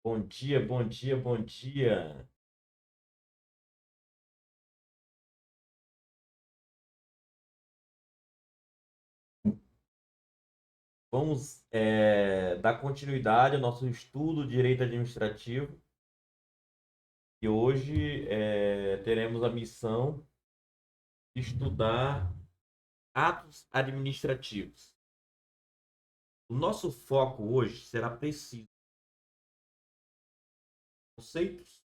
Bom dia, bom dia, bom dia. Vamos dar continuidade ao nosso estudo de direito administrativo e hoje teremos a missão de estudar atos administrativos. O nosso foco hoje será preciso conceitos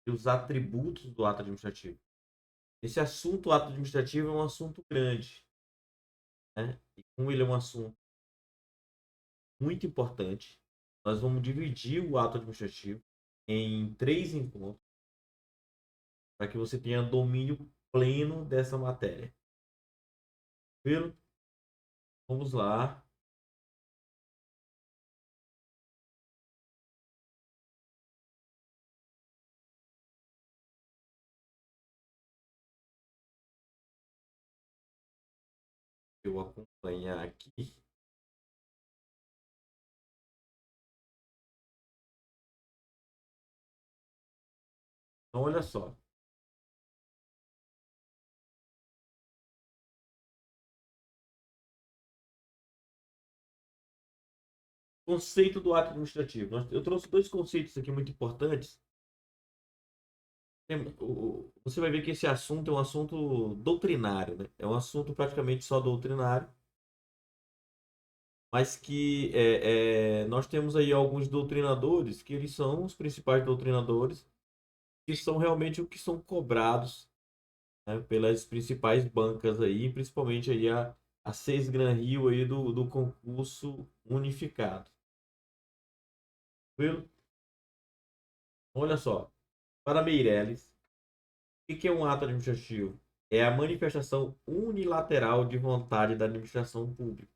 e os atributos do ato administrativo. Esse assunto, o ato administrativo, é um assunto grande, né? E como ele é um assunto muito importante, nós vamos dividir o ato administrativo em três encontros para que você tenha domínio pleno dessa matéria. Tranquilo? Vamos lá. Eu vou acompanhar aqui. Então, olha só. Conceito do ato administrativo. Eu trouxe dois conceitos aqui muito importantes. Você vai ver que esse assunto é um assunto doutrinário, né? É um assunto praticamente só doutrinário, mas que nós temos aí alguns doutrinadores que eles são os principais doutrinadores, que são realmente o que são cobrados, né, pelas principais bancas aí, principalmente aí a 6 Gran Rio aí do concurso unificado. Viu? Olha só, para Meirelles, o que é um ato administrativo? É a manifestação unilateral de vontade da administração pública,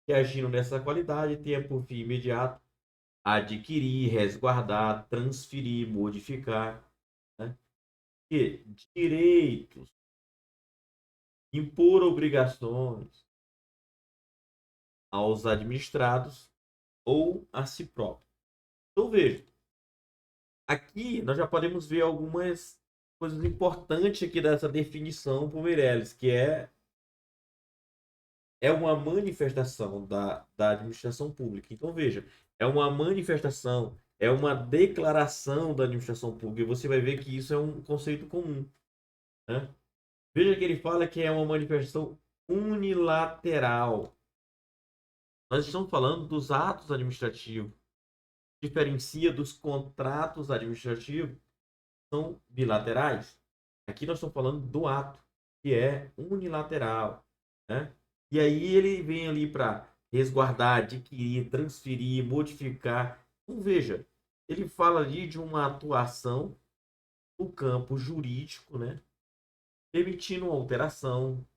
que agindo nessa qualidade tem por fim imediato adquirir, resguardar, transferir, modificar, né, e direitos, impor obrigações aos administrados ou a si próprio. Então veja, aqui nós já podemos ver algumas coisas importantes aqui dessa definição por Meirelles, que é uma manifestação da administração pública. Então veja, é uma manifestação, é uma declaração da administração pública, e você vai ver que isso é um conceito comum, né? Veja que ele fala que é uma manifestação unilateral. Nós estamos falando dos atos administrativos, diferencia dos contratos administrativos, são bilaterais. Aqui nós estamos falando do ato, que é unilateral, né? E aí ele vem ali para resguardar, adquirir, transferir, modificar. Então veja, ele fala ali de uma atuação no campo jurídico, né? Permitindo uma alteração,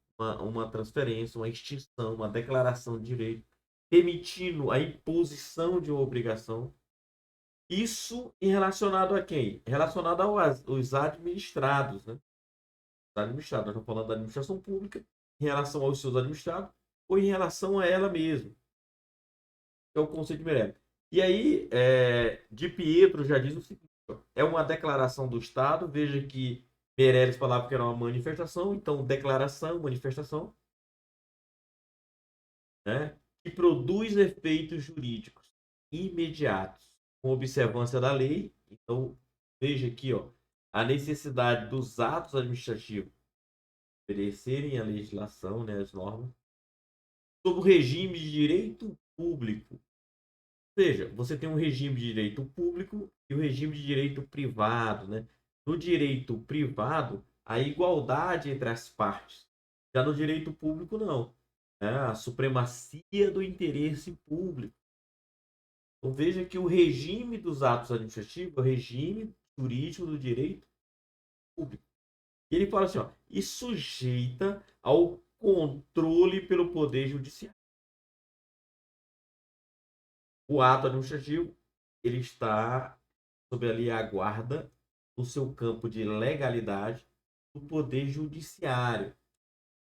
uma transferência, uma extinção, uma declaração de direito, permitindo a imposição de uma obrigação. Isso em relacionado a quem? Relacionado aos administrados, né? Administrados. Nós estamos falando da administração pública em relação aos seus administrados ou em relação a ela mesma. É o conceito de Meirelles. E aí, de Pietro já diz o seguinte: é uma declaração do Estado. Veja que Meirelles falava que era uma manifestação, então declaração, manifestação, né? Que produz efeitos jurídicos imediatos, com observância da lei. Então, veja aqui, ó, a necessidade dos atos administrativos obedecerem à legislação, né, as normas, sobre o regime de direito público. Ou seja, você tem um regime de direito público e o regime de direito privado, né? No direito privado, a igualdade entre as partes. Já no direito público, não. É a supremacia do interesse público. Então, veja que o regime dos atos administrativos é o regime jurídico do direito público. E ele fala assim, ó, e sujeita ao controle pelo Poder Judiciário. O ato administrativo, ele está sob ali a guarda do seu campo de legalidade do Poder Judiciário.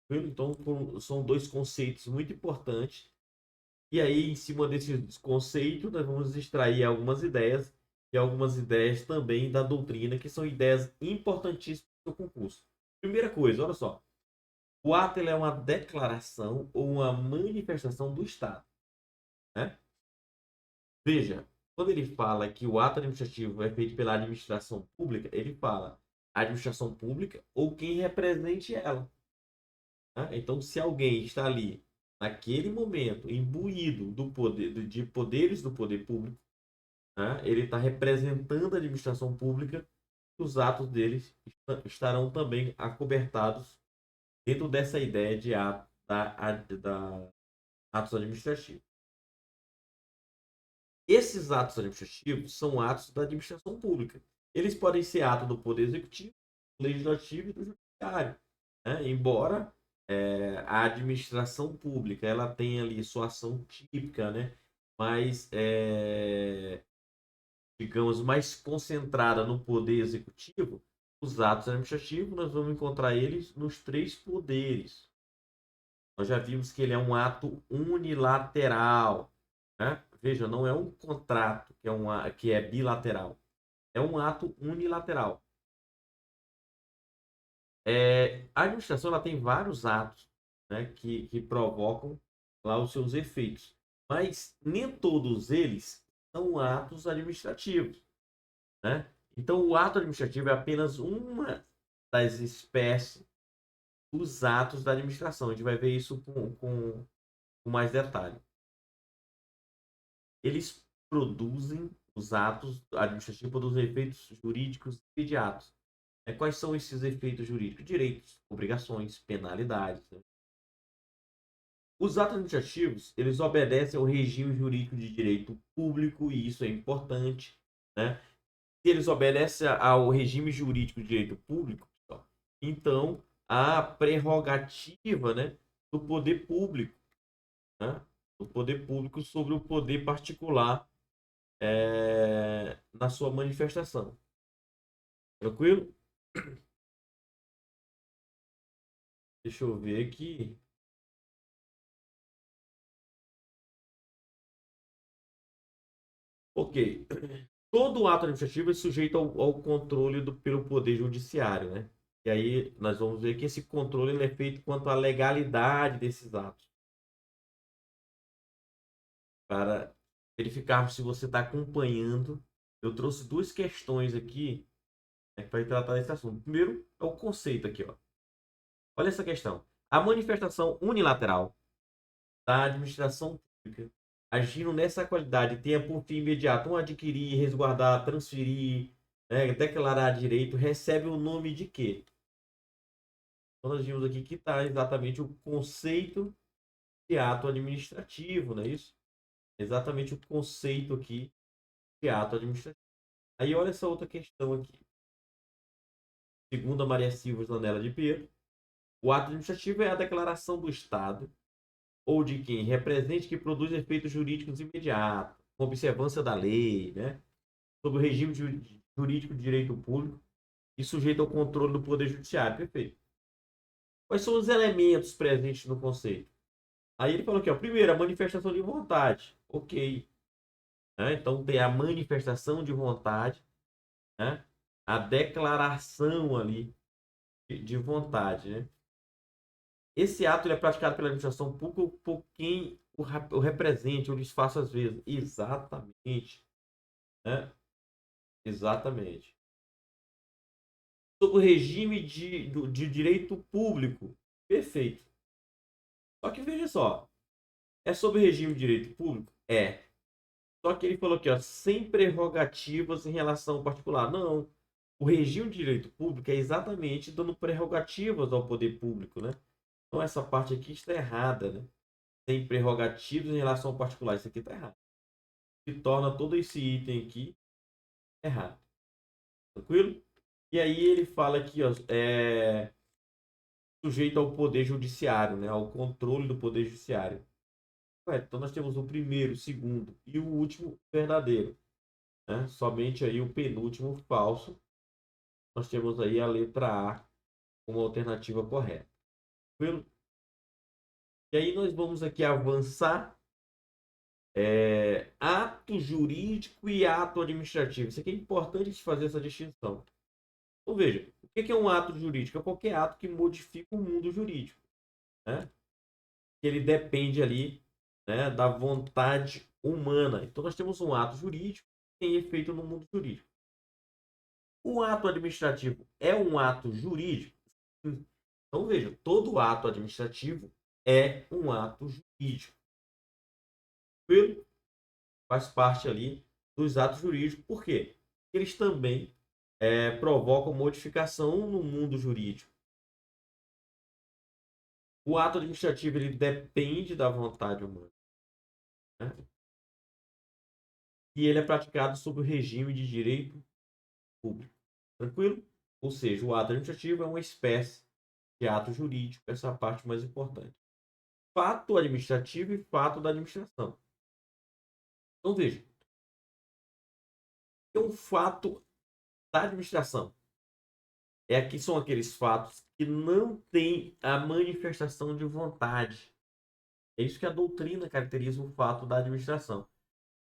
Então, são dois conceitos muito importantes. E aí, em cima desses conceitos, nós vamos extrair algumas ideias e algumas ideias também da doutrina, que são ideias importantíssimas para o concurso. Primeira coisa, olha só. O ato ele é uma declaração ou uma manifestação do Estado, né? Veja, quando ele fala que o ato administrativo é feito pela administração pública, ele fala a administração pública ou quem represente ela. Né? Então, se alguém está ali, naquele momento, imbuído do poder, de poderes do poder público, né? Ele está representando a administração pública, os atos deles estarão também acobertados dentro dessa ideia de ato, da atos administrativos. Esses atos administrativos são atos da administração pública. Eles podem ser atos do Poder Executivo, Legislativo e do Judiciário. Né? Embora a administração pública ela tenha ali sua ação típica, né? Mas, digamos, mais concentrada no Poder Executivo, os atos administrativos nós vamos encontrar eles nos três poderes. Nós já vimos que ele é um ato unilateral. Né? Veja, não é um contrato que é bilateral. É um ato unilateral. A administração ela tem vários atos, né, que provocam lá os seus efeitos. Mas nem todos eles são atos administrativos. Né? Então, o ato administrativo é apenas uma das espécies dos atos da administração. A gente vai ver isso com mais detalhe. Eles produzem, os atos administrativos produzem efeitos jurídicos imediatos. Quais são esses efeitos jurídicos? Direitos, obrigações, penalidades. Né? Os atos administrativos, eles obedecem ao regime jurídico de direito público, e isso é importante. Né? Se eles obedecem ao regime jurídico de direito público, então a prerrogativa, né, do poder público, né, do poder público sobre o poder particular na sua manifestação. Tranquilo? Deixa eu ver aqui. Ok. Todo ato administrativo é sujeito ao controle pelo Poder Judiciário, né? E aí nós vamos ver que esse controle ele é feito quanto à legalidade desses atos. Para verificarmos se você está acompanhando, eu trouxe duas questões aqui, né, para tratar desse assunto. Primeiro é o conceito aqui, ó. Olha essa questão. A manifestação unilateral da administração pública agindo nessa qualidade tenha por fim imediato um adquirir, resguardar, transferir, né, declarar direito, recebe o nome de quê? Então, nós vimos aqui que está exatamente o conceito de ato administrativo, não é isso? Exatamente o conceito aqui de ato administrativo. Aí olha essa outra questão aqui. Segundo a Maria Silva Zanella de Pinheiro, o ato administrativo é a declaração do Estado ou de quem represente que produz efeitos jurídicos imediatos, com observância da lei, né? Sobre o regime jurídico de direito público e sujeito ao controle do Poder Judiciário. Perfeito. Quais são os elementos presentes no conceito? Aí ele falou aqui, ó, primeiro, a manifestação de vontade. Ok. Né? Então tem a manifestação de vontade, né? A declaração ali de vontade. Né? Esse ato ele é praticado pela administração pública por quem o represente ou lhes faça às vezes. Exatamente. Né? Exatamente. Sobre o regime de direito público. Perfeito. Só que veja só. É sobre o regime de direito público? É. Só que ele falou aqui, ó, sem prerrogativas em relação ao particular. Não. O regime de direito público é exatamente dando prerrogativas ao poder público, né? Então essa parte aqui está errada, né? Sem prerrogativas em relação ao particular. Isso aqui está errado. Que torna todo esse item aqui errado. Tranquilo? E aí ele fala aqui, ó, sujeito ao poder judiciário, né? Ao controle do poder judiciário. Então nós temos o primeiro, o segundo e o último verdadeiro. Né? Somente aí o penúltimo falso. Nós temos aí a letra A como alternativa correta. Tranquilo? E aí nós vamos aqui avançar ato jurídico e ato administrativo. Isso aqui é importante de fazer essa distinção. Então, veja, o que é um ato jurídico? É qualquer ato que modifica o mundo jurídico, né? Ele depende ali, né, da vontade humana. Então, nós temos um ato jurídico que tem efeito no mundo jurídico. O ato administrativo é um ato jurídico? Então, veja, todo ato administrativo é um ato jurídico. Ele faz parte ali dos atos jurídicos. Por quê? Eles também provocam modificação no mundo jurídico. O ato administrativo ele depende da vontade humana, né? E ele é praticado sob o regime de direito público. Tranquilo? Ou seja, o ato administrativo é uma espécie de ato jurídico, essa é a parte mais importante. Fato administrativo e fato da administração. Então veja, é um fato da administração. Aqui são aqueles fatos que não têm a manifestação de vontade. É isso que a doutrina caracteriza o fato da administração.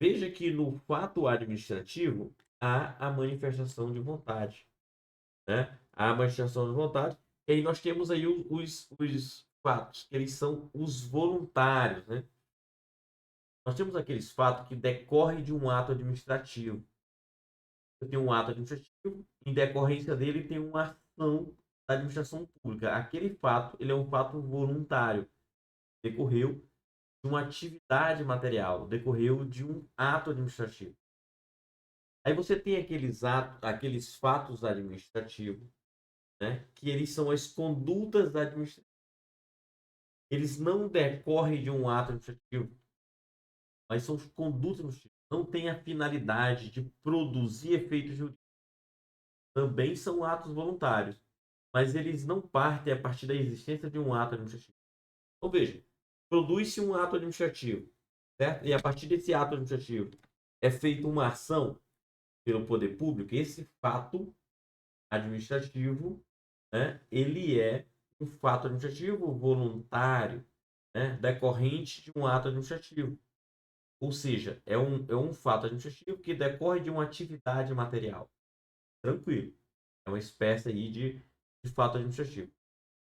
Veja que no fato administrativo há a manifestação de vontade, né? Há a manifestação de vontade. E aí nós temos aí os fatos, que eles são os voluntários, né? Nós temos aqueles fatos que decorrem de um ato administrativo. Eu tenho um ato administrativo, em decorrência dele tem uma ação da administração pública. Aquele fato, ele é um fato voluntário, decorreu de uma atividade material, decorreu de um ato administrativo. Aí você tem aqueles fatos administrativos, né, que eles são as condutas administrativas. Eles não decorrem de um ato administrativo, mas são condutas administrativas. Não têm a finalidade de produzir efeitos jurídicos. Também são atos voluntários, mas eles não partem a partir da existência de um ato administrativo. Então, veja, produz-se um ato administrativo, certo? E a partir desse ato administrativo é feita uma ação pelo poder público. Esse fato administrativo, né, ele é um fato administrativo voluntário, né, decorrente de um ato administrativo. Ou seja, é um fato administrativo que decorre de uma atividade material. Tranquilo. É uma espécie aí de fato administrativo.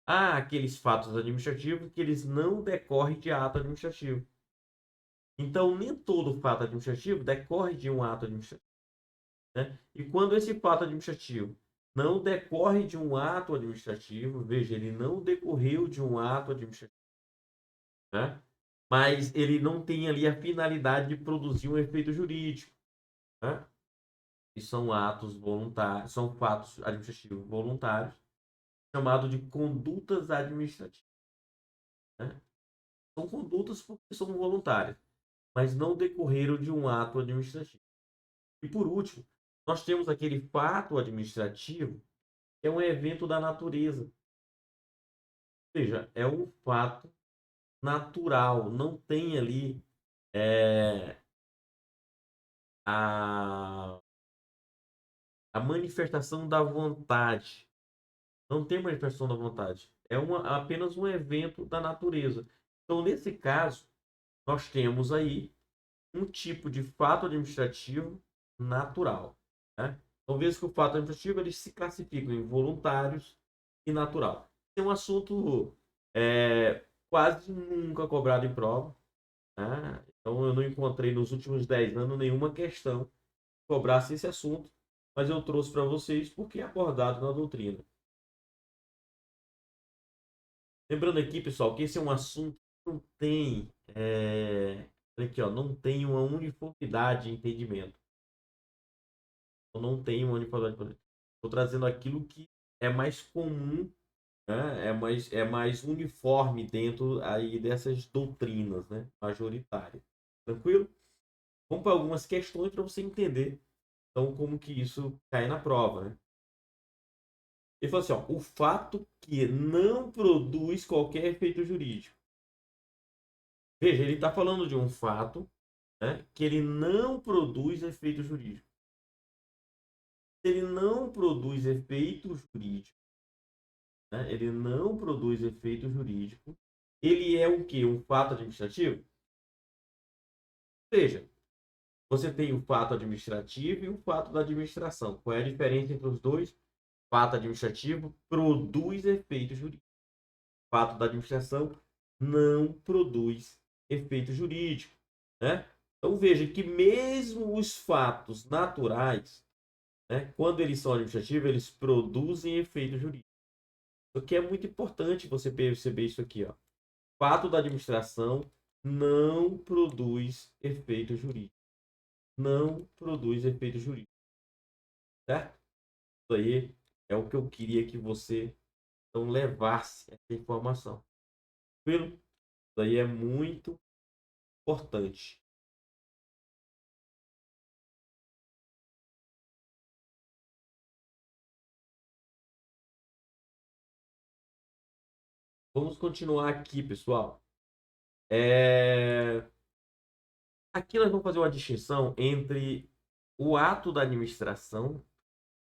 Há aqueles fatos administrativos que eles não decorrem de ato administrativo. Então, nem todo fato administrativo decorre de um ato administrativo, né? E quando esse fato administrativo não decorre de um ato administrativo, veja, ele não decorreu de um ato administrativo, né? Mas ele não tem ali a finalidade de produzir um efeito jurídico, né? E são atos voluntários, são fatos administrativos voluntários, chamado de condutas administrativas, né? São condutas porque são voluntárias, mas não decorreram de um ato administrativo. E por último, nós temos aquele fato administrativo, que é um evento da natureza. Ou seja, é um fato natural, não tem ali é, a, a manifestação da vontade. Não tem manifestação da vontade. É apenas um evento da natureza. Então, nesse caso, nós temos aí um tipo de fato administrativo natural, né? Então, veja que o fato administrativo eles se classificam em voluntários e natural. É um assunto quase nunca cobrado em prova, né? Então, eu não encontrei nos últimos 10 anos nenhuma questão que cobrasse esse assunto, mas eu trouxe para vocês porque é abordado na doutrina. Lembrando aqui, pessoal, que esse é um assunto que não tem, aqui, ó, não tem uma uniformidade de entendimento. Eu não tenho uma uniformidade de entendimento. Estou trazendo aquilo que é mais comum, né? É mais uniforme dentro aí dessas doutrinas, né? Majoritárias. Tranquilo? Vamos para algumas questões para você entender então como que isso cai na prova, né? Ele falou assim, ó, o fato que não produz qualquer efeito jurídico. Veja, ele está falando de um fato, né, que ele não produz efeito jurídico. Se ele não produz efeito jurídico, né, ele não produz efeito jurídico, ele é o quê? Um fato administrativo? Veja, você tem o fato administrativo e o fato da administração. Qual é a diferença entre os dois? Fato administrativo produz efeito jurídico. Fato da administração não produz efeito jurídico, né? Então veja que mesmo os fatos naturais, né, quando eles são administrativos, eles produzem efeito jurídico. O que é muito importante você perceber isso aqui, ó. Fato da administração não produz efeito jurídico. Não produz efeito jurídico, certo? Isso aí é o que eu queria que você então levasse essa informação. Tranquilo? Isso aí é muito importante. Vamos continuar aqui, pessoal. Aqui nós vamos fazer uma distinção entre o ato da administração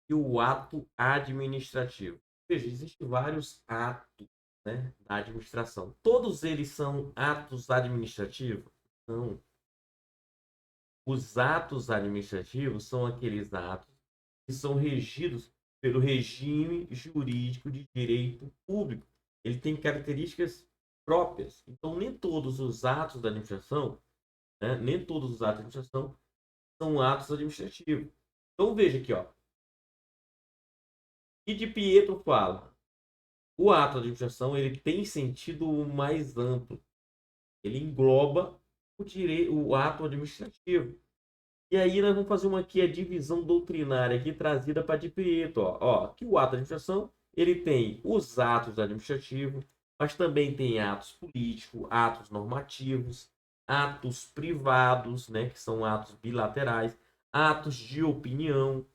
e o ato administrativo. Veja, existem vários atos, né, da administração. Todos eles são atos administrativos? Não. Os atos administrativos são aqueles atos que são regidos pelo regime jurídico de direito público. Ele tem características próprias. Então, nem todos os atos da administração, né, nem todos os atos da administração são atos administrativos. Então, veja aqui, ó. E de Pietro fala, o ato da administração ele tem sentido mais amplo. Ele engloba o ato administrativo. E aí nós vamos fazer uma aqui a divisão doutrinária aqui trazida para de Pietro, ó, que o ato da administração ele tem os atos administrativos, mas também tem atos políticos, atos normativos, atos privados, né, que são atos bilaterais, atos de opinião,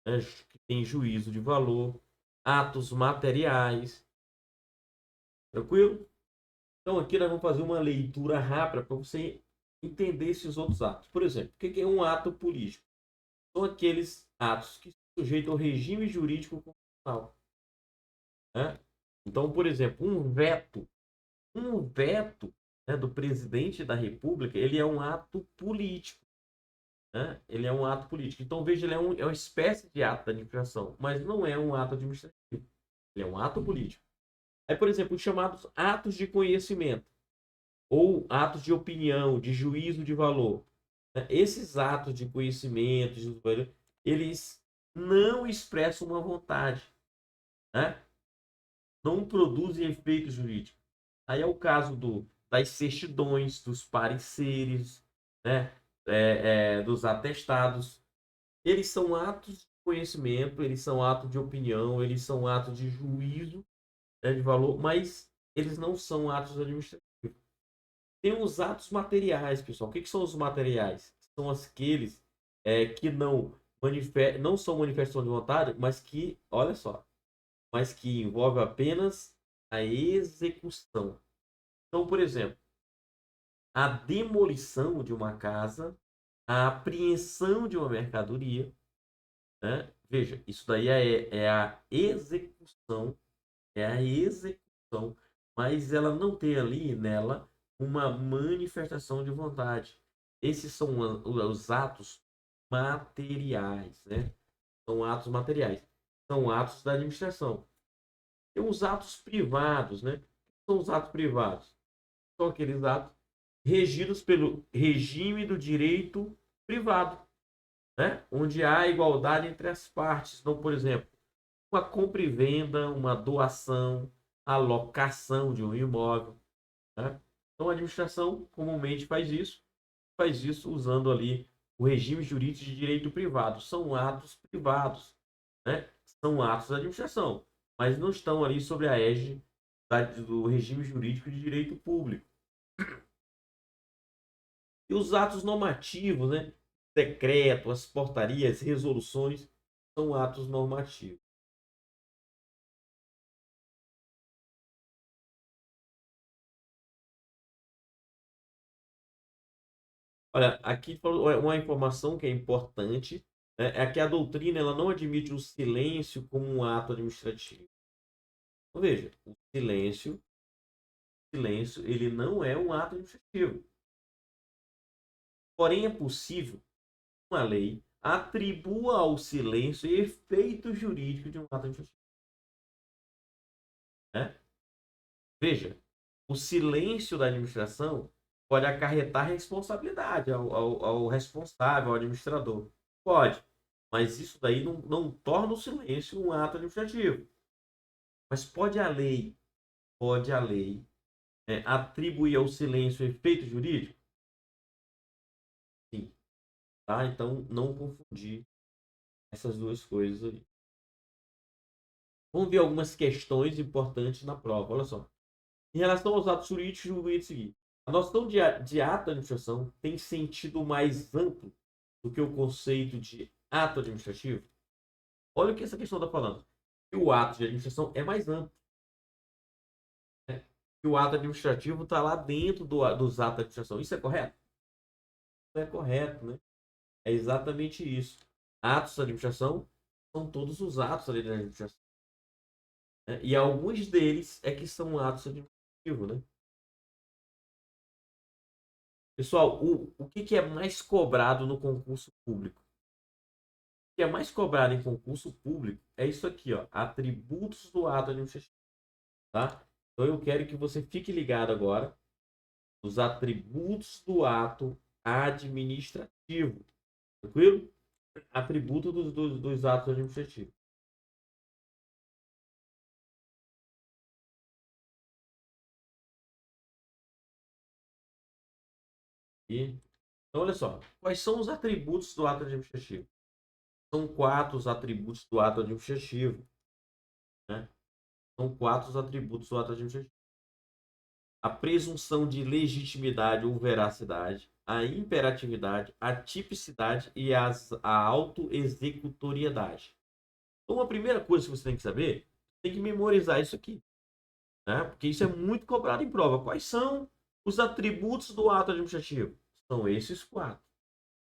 né, que tem juízo de valor, atos materiais, tranquilo? Então aqui nós vamos fazer uma leitura rápida para você entender esses outros atos. Por exemplo, o que é um ato político? São aqueles atos que se sujeitam ao regime jurídico constitucional, né? Então, por exemplo, um veto, né, do presidente da República, ele é um ato político, né? Ele é um ato político. Então, veja, ele é uma espécie de ato da administração, mas não é um ato administrativo. Ele é um ato político. Aí, por exemplo, os chamados atos de conhecimento ou atos de opinião, de juízo de valor, né? Esses atos de conhecimento, eles não expressam uma vontade, né? Não produzem efeito jurídico. Aí é o caso das certidões, dos pareceres, né? Dos atestados. Eles são atos de conhecimento, eles são atos de opinião, eles são atos de juízo, né, de valor, mas eles não são atos administrativos. Tem os atos materiais, pessoal. O que são os materiais? São aqueles que não são manifestação de vontade, mas que, olha só, mas que envolve apenas a execução. Então, por exemplo, a demolição de uma casa, a apreensão de uma mercadoria, né? Veja, isso daí é a execução, mas ela não tem ali nela uma manifestação de vontade. Esses são os atos materiais, né? São atos materiais. São atos da administração. Tem os atos privados, né? São os atos privados. São aqueles atos regidos pelo regime do direito privado, né? Onde há igualdade entre as partes. Então, por exemplo, uma compra e venda, uma doação, a locação de um imóvel, né? Então, a administração comumente faz isso usando ali o regime jurídico de direito privado. São atos privados, né? São atos da administração, mas não estão ali sobre a égide do regime jurídico de direito público. E os atos normativos, né? Decreto, as portarias, resoluções, são atos normativos. Olha, aqui uma informação que é importante, né, é que a doutrina ela não admite o silêncio como um ato administrativo. Então, veja, silêncio, ele não é um ato administrativo. Porém, é possível que uma lei atribua ao silêncio efeito jurídico de um ato administrativo. Né? Veja, o silêncio da administração pode acarretar responsabilidade ao responsável, ao administrador. Pode. Mas isso daí não torna o silêncio um ato administrativo. Mas pode a lei atribuir ao silêncio efeito jurídico? Sim. Tá? Então, não confundir essas duas coisas aí. Vamos ver algumas questões importantes na prova. Olha só. Em relação aos atos jurídicos, o item seguinte. A noção de ato de administração tem sentido mais amplo do que o conceito de ato administrativo? Olha o que essa questão está falando. Que o ato de administração é mais amplo. Né? Que o ato administrativo está lá dentro dos atos de administração. Isso é correto? Não é correto, né? É exatamente isso. Atos de administração são todos os atos ali da administração. Né? E alguns deles é que são atos administrativos, né? Pessoal, o que é mais cobrado no concurso público? O que é mais cobrado em concurso público é isso aqui, ó, atributos do ato administrativo, tá? Então eu quero que você fique ligado agora nos atributos do ato administrativo, tranquilo? Atributo dos atos administrativos. E, então, olha só, quais são os atributos do ato administrativo? São 4 os atributos do ato administrativo, né? São 4 os atributos do ato administrativo. A presunção de legitimidade ou veracidade, a imperatividade, a tipicidade e a autoexecutoriedade. Então, a primeira coisa que você tem que saber, tem que memorizar isso aqui, né? Porque isso é muito cobrado em prova. Quais são os atributos do ato administrativo? São esses 4,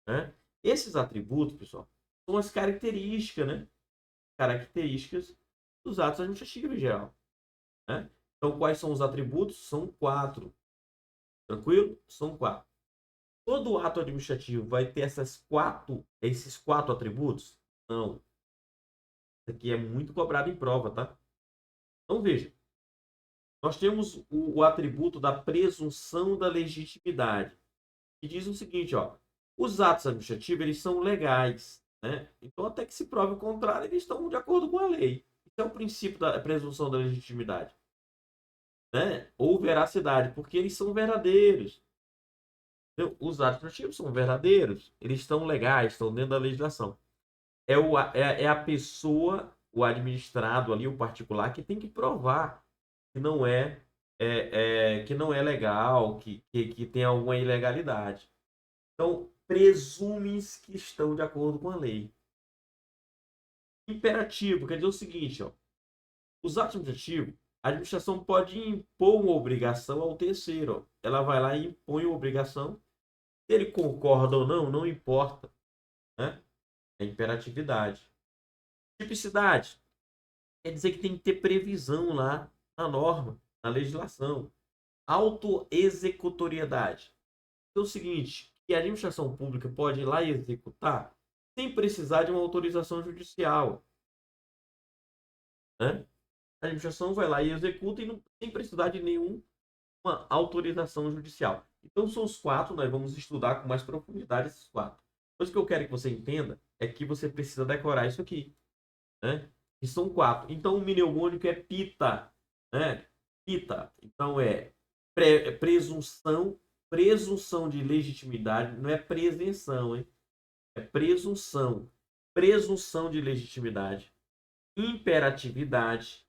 né? Esses atributos, pessoal, são as características, né? Características dos atos administrativos em geral, né? Então, quais são os atributos? São 4. Tranquilo? São 4. Todo ato administrativo vai ter esses quatro atributos? Não. Isso aqui é muito cobrado em prova, tá? Então, veja. Nós temos o atributo da presunção da legitimidade, que diz o seguinte, ó. Os atos administrativos, eles são legais, né? Então, até que se prove o contrário, eles estão de acordo com a lei. Esse é o princípio da presunção da legitimidade, né? Ou veracidade, porque eles são verdadeiros. Então, os atos administrativos são verdadeiros, eles estão legais, estão dentro da legislação. É a pessoa, o administrado ali, o particular, que tem que provar que não que não é legal, que tem alguma ilegalidade. Então, presume-se que estão de acordo com a lei. Imperativo quer dizer o seguinte, ó, os atos administrativos, a administração pode impor uma obrigação ao terceiro. Ó. Ela vai lá e impõe uma obrigação. Se ele concorda ou não, não importa. Né? É imperatividade. Tipicidade quer dizer que tem que ter previsão lá na norma, na legislação. Autoexecutoriedade. É o seguinte, que a administração pública pode ir lá e executar sem precisar de uma autorização judicial. Né? A administração vai lá e executa sem precisar de nenhuma autorização judicial. Então são os 4, nós vamos estudar com mais profundidade esses 4. Mas o que eu quero que você entenda é que você precisa decorar isso aqui. Né? E são 4. Então o mnemônico é PITA. Né? PITA. Então é presunção de legitimidade, não é prevenção, hein? É presunção. Presunção de legitimidade, imperatividade,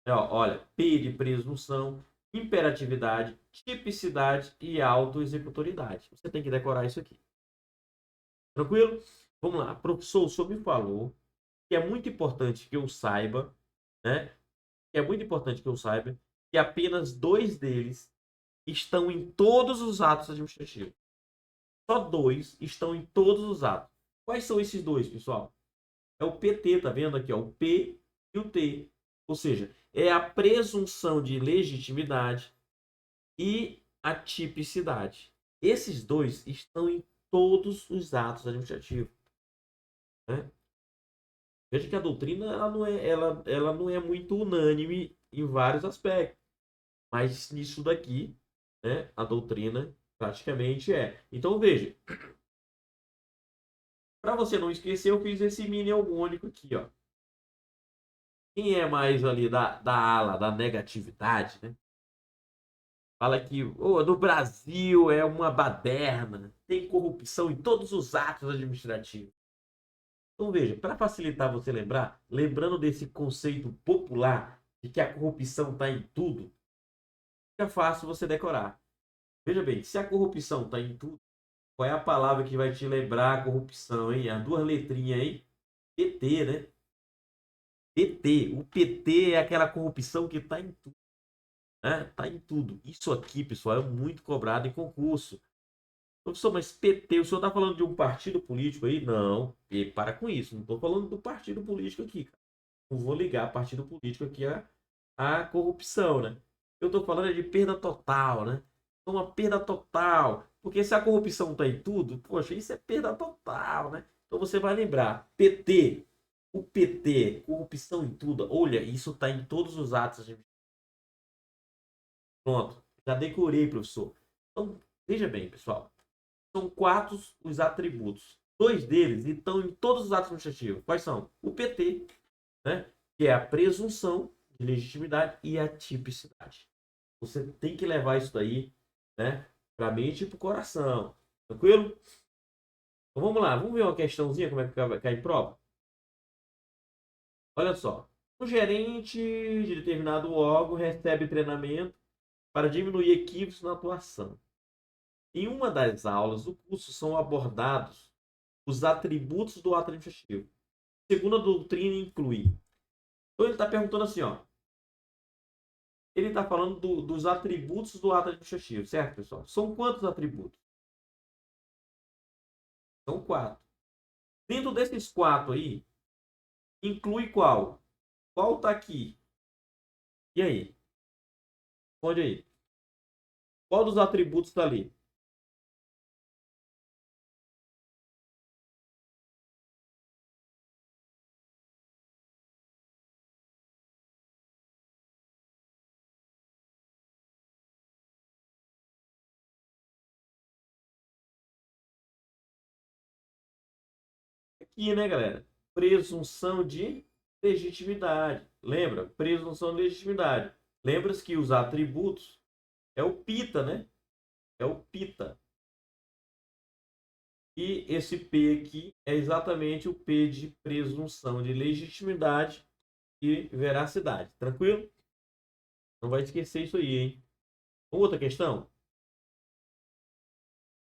olha, P de presunção, imperatividade, tipicidade e autoexecutoriedade. Você tem que decorar isso aqui. Tranquilo? Vamos lá. Professor, o senhor me falou que é muito importante que eu saiba, né? Que é muito importante que eu saiba que apenas 2 deles estão em todos os atos administrativos. Só 2 estão em todos os atos. Quais são esses 2, pessoal? É o PT, tá vendo aqui, ó, o P e o T. Ou seja, é a presunção de legitimidade e a tipicidade. Esses 2 estão em todos os atos administrativos, né? Veja que a doutrina ela não é muito unânime em vários aspectos, mas nisso daqui, né, a doutrina praticamente é. Então veja, para você não esquecer, eu fiz esse mini harmônico aqui, ó. Quem é mais ali da ala da negatividade, né? Fala que no Brasil é uma baderna, tem corrupção em todos os atos administrativos. Então veja, para facilitar você lembrar, lembrando desse conceito popular de que a corrupção está em tudo, fica fácil você decorar. Veja bem, se a corrupção está em tudo, qual é a palavra que vai te lembrar a corrupção, hein? As duas letrinhas aí, PT, né? PT. O PT é aquela corrupção que está em tudo, né? Tá em tudo. Isso aqui, pessoal, é muito cobrado em concurso. Professor, mas PT, o senhor está falando de um partido político aí? Não, para com isso. Não estou falando do partido político aqui, cara. Não vou ligar partido político aqui à corrupção, né? Eu estou falando de perda total, né? Então, uma perda total. Porque se a corrupção está em tudo, poxa, isso é perda total, né? Então você vai lembrar, PT, o PT, corrupção em tudo. Olha, isso está em todos os atos. Pronto, já decorei, professor. Então, veja bem, pessoal. São quatro os atributos. Dois deles estão em todos os atos administrativos. Quais são? O PT, né? Que é a presunção de legitimidade e a tipicidade. Você tem que levar isso daí, né? Para a mente e para o coração. Tranquilo? Então vamos lá, vamos ver uma questãozinha como é que vai cair em prova. Olha só. O gerente de determinado órgão recebe treinamento para diminuir equívocos na atuação. Em uma das aulas do curso são abordados os atributos do ato administrativo. Segundo a doutrina inclui. Então ele está perguntando assim, ó. Ele está falando dos atributos do ato administrativo, certo, pessoal? São quantos atributos? São quatro. Dentro desses quatro aí, inclui qual? Qual está aqui? E aí? Responde aí. Qual dos atributos está ali? Aqui, né, galera? Presunção de legitimidade. Lembra? Presunção de legitimidade. Lembra-se que os atributos é o PITA, né? É o PITA. E esse P aqui é exatamente o P de presunção de legitimidade e veracidade. Tranquilo? Não vai esquecer isso aí, hein? Outra questão.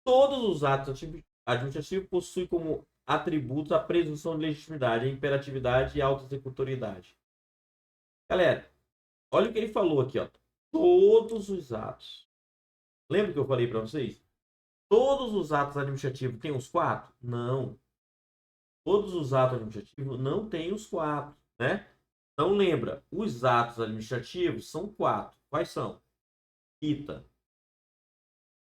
Todos os atos administrativos possuem como atributos a presunção de legitimidade, a imperatividade e a auto-executoriedade. Galera, olha o que ele falou aqui, ó. Todos os atos. Lembra que eu falei para vocês? Todos os atos administrativos têm os quatro? Não. Todos os atos administrativos não têm os quatro, né? Então lembra, os atos administrativos são quatro. Quais são? PITA,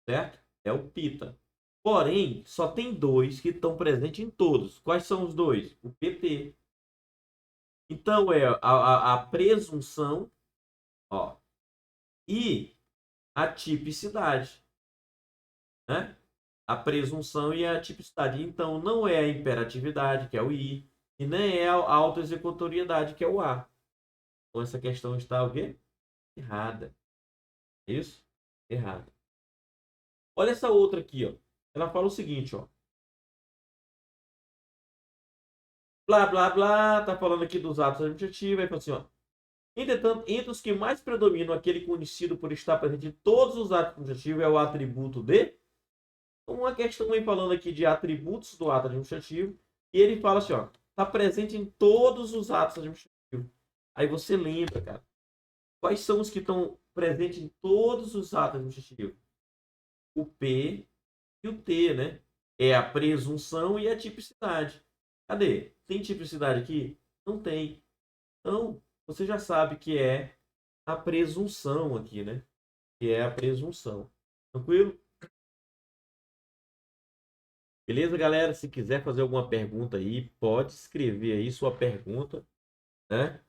certo? É o PITA. Porém, só tem dois que estão presentes em todos. Quais são os dois? O PT. Então é a presunção, ó, e a tipicidade, né? A presunção e a tipicidade. Então não é a imperatividade, que é o I, e nem é a autoexecutoriedade, que é o A. Então essa questão está o quê? Errada. Isso? Errada. Olha essa outra aqui, ó. Ela fala o seguinte, ó. Blá, blá, blá. Tá falando aqui dos atos administrativos. Aí fala assim, ó. Entretanto, entre os que mais predominam, aquele conhecido por estar presente em todos os atos administrativos é o atributo de. Uma questão vem falando aqui de atributos do ato administrativo. E ele fala assim, ó. Tá presente em todos os atos administrativos. Aí você lembra, cara. Quais são os que estão presentes em todos os atos administrativos? O P e o T, né? É a presunção e a tipicidade. Cadê? Tem tipicidade aqui? Não tem. Então, você já sabe que é a presunção aqui, né? Que é a presunção. Tranquilo? Beleza, galera? Se quiser fazer alguma pergunta aí, pode escrever aí sua pergunta, né?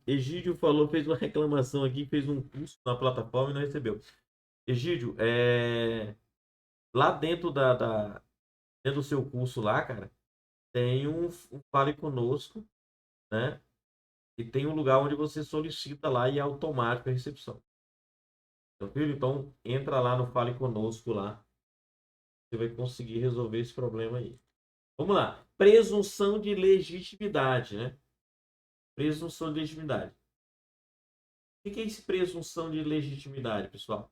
Egídio falou, fez uma reclamação aqui, fez um curso na plataforma e não recebeu. Egídio, lá dentro dentro do seu curso lá, cara, tem um Fale Conosco, né? E tem um lugar onde você solicita lá e é automático a recepção. Tranquilo? Então, entra lá no Fale Conosco lá, você vai conseguir resolver esse problema aí. Vamos lá. Presunção de legitimidade, né? Presunção de legitimidade. O que é esse presunção de legitimidade, pessoal?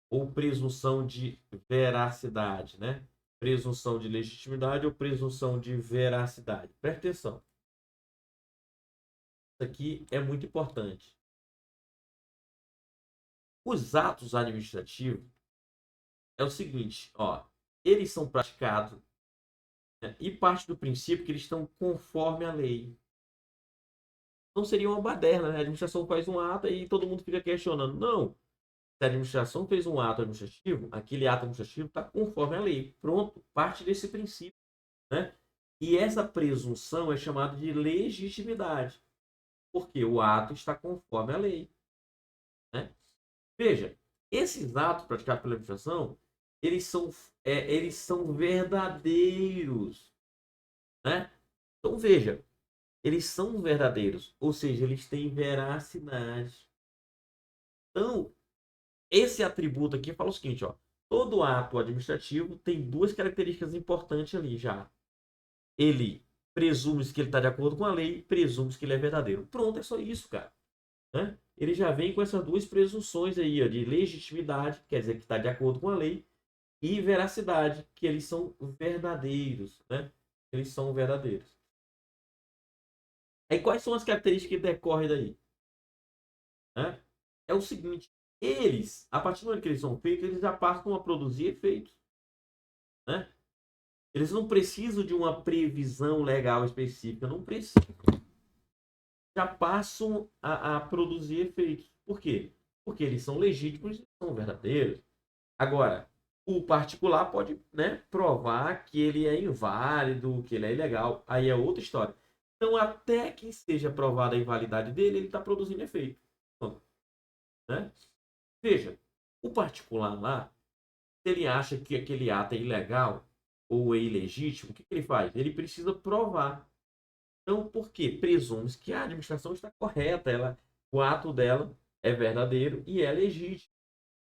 Ou presunção de veracidade, né? Presunção de legitimidade ou presunção de veracidade. Presta atenção. Isso aqui é muito importante. Os atos administrativos é o seguinte, ó, eles são praticados, né, e parte do princípio que eles estão conforme a lei. Não seria uma baderna, né? A administração faz um ato e todo mundo fica questionando. Não. Se a administração fez um ato administrativo, aquele ato administrativo está conforme a lei. Pronto, parte desse princípio, né? E essa presunção é chamada de legitimidade, porque o ato está conforme a lei, né? Veja, esses atos praticados pela administração, eles são verdadeiros, né? Então veja, eles são verdadeiros, ou seja, eles têm veracidade. Então, esse atributo aqui fala o seguinte, ó, todo ato administrativo tem duas características importantes ali já. Ele presume que ele está de acordo com a lei, presume que ele é verdadeiro. Pronto, é só isso, cara. Né? Ele já vem com essas duas presunções aí, ó, de legitimidade, quer dizer que está de acordo com a lei, e veracidade, que eles são verdadeiros, né? Eles são verdadeiros. Aí quais são as características que decorrem daí? Né? É o seguinte, eles, a partir do momento que eles são feitos, eles já passam a produzir efeitos, né? Eles não precisam de uma previsão legal específica, não precisam. Já passam a produzir efeitos. Por quê? Porque eles são legítimos e são verdadeiros. Agora, o particular pode, né, provar que ele é inválido, que ele é ilegal. Aí é outra história. Então, até que seja provada a invalidade dele, ele está produzindo efeito. Então, né? Veja, o particular lá, se ele acha que aquele ato é ilegal ou é ilegítimo, o que ele faz? Ele precisa provar. Então, por quê? Presume que a administração está correta, o ato dela é verdadeiro e é legítimo.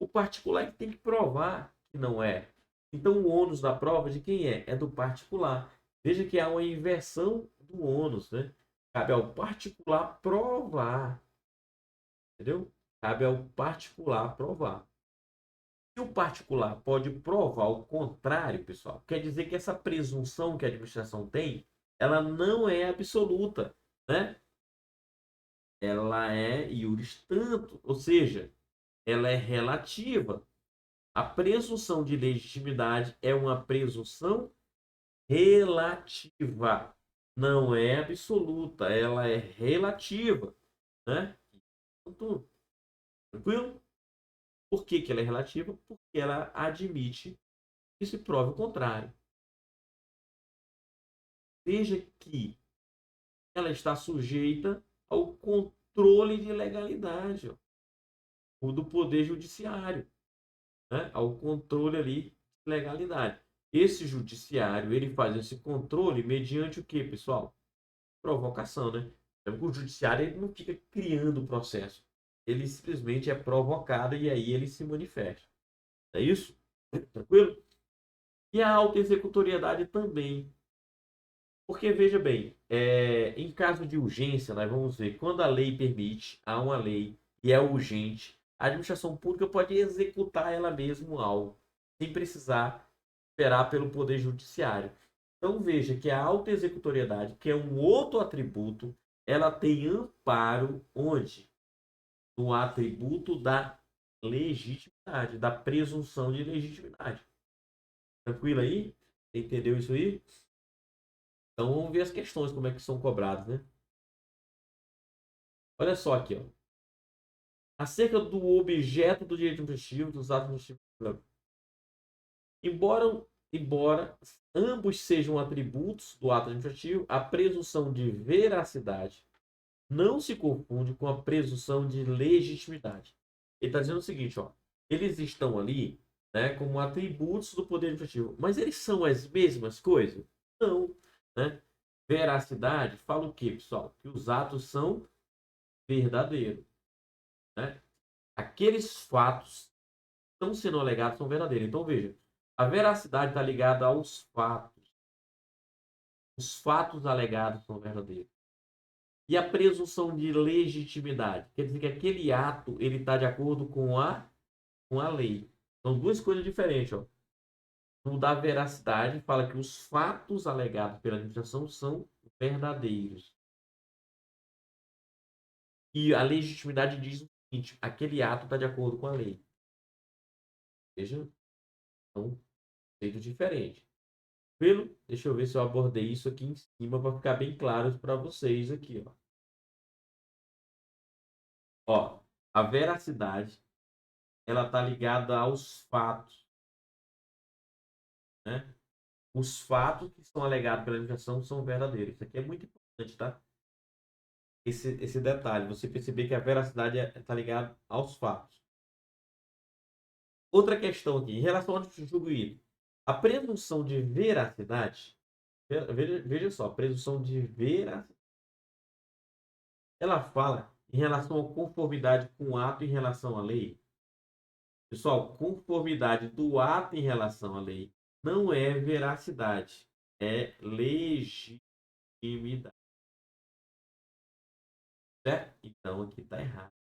O particular é que tem que provar que não é. Então, o ônus da prova de quem é? É do particular. Veja que há uma inversão do ônus, né? Cabe ao particular provar, entendeu? Cabe ao particular provar. Se o particular pode provar o contrário, pessoal, quer dizer que essa presunção que a administração tem, ela não é absoluta, né? Ela é iuris tanto, ou seja, ela é relativa. A presunção de legitimidade é uma presunção relativa, não é absoluta, ela é relativa, né? Então, tranquilo? Por que que ela é relativa? Porque ela admite que se prove o contrário. Veja que ela está sujeita ao controle de legalidade, ó, o do Poder Judiciário, né? Ao controle ali de legalidade. Esse judiciário, ele faz esse controle mediante o que, pessoal? Provocação, né? Então, o judiciário ele não fica criando o processo. Ele simplesmente é provocado e aí ele se manifesta. É isso? Tranquilo? E a auto-executoriedade também. Porque, veja bem, em caso de urgência, nós vamos ver, quando a lei permite, há uma lei e é urgente, a administração pública pode executar ela mesma algo, sem precisar esperar pelo Poder Judiciário. Então, veja que a auto-executoriedade, que é um outro atributo, ela tem amparo onde? No atributo da legitimidade, da presunção de legitimidade. Tranquilo aí? Entendeu isso aí? Então vamos ver as questões, como é que são cobradas, né? Olha só aqui, ó. Acerca do objeto do direito administrativo, dos atos administrativos. Embora ambos sejam atributos do ato administrativo, a presunção de veracidade não se confunde com a presunção de legitimidade. Ele está dizendo o seguinte, ó, eles estão ali, né, como atributos do poder administrativo, mas eles são as mesmas coisas? Não, né? Veracidade fala o quê, pessoal? Que os atos são verdadeiros, né? Aqueles fatos que estão sendo alegados são verdadeiros. Então, veja, a veracidade está ligada aos fatos. Os fatos alegados são verdadeiros. E a presunção de legitimidade. Quer dizer que aquele ato ele está de acordo com a lei. São duas coisas diferentes. Ó. No da veracidade, fala que os fatos alegados pela administração são verdadeiros. E a legitimidade diz o seguinte: aquele ato está de acordo com a lei. Veja, são conceitos diferentes. Deixa eu ver se eu abordei isso aqui em cima para ficar bem claro para vocês aqui. Ó, a veracidade ela está ligada aos fatos, né? Os fatos que são alegados pela administração são verdadeiros. Isso aqui é muito importante, tá? Esse detalhe, você perceber que a veracidade está ligada aos fatos. Outra questão aqui, em relação ao distribuído. A presunção de veracidade, veja só, a presunção de veracidade, ela fala em relação à conformidade com o ato em relação à lei. Pessoal, conformidade do ato em relação à lei não é veracidade, é legitimidade. Certo? Então aqui está errado.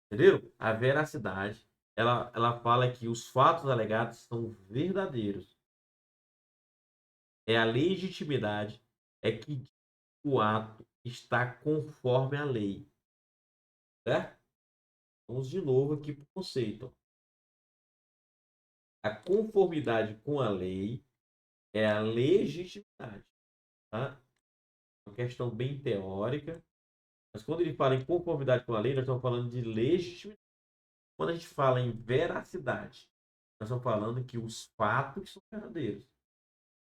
Entendeu? A veracidade, ela fala que os fatos alegados são verdadeiros. É a legitimidade, é que o ato está conforme a lei. Certo? Vamos de novo aqui para o conceito. A conformidade com a lei é a legitimidade. Tá? Uma questão bem teórica. Mas quando ele fala em conformidade com a lei, nós estamos falando de legitimidade. Quando a gente fala em veracidade, nós estamos falando que os fatos são verdadeiros.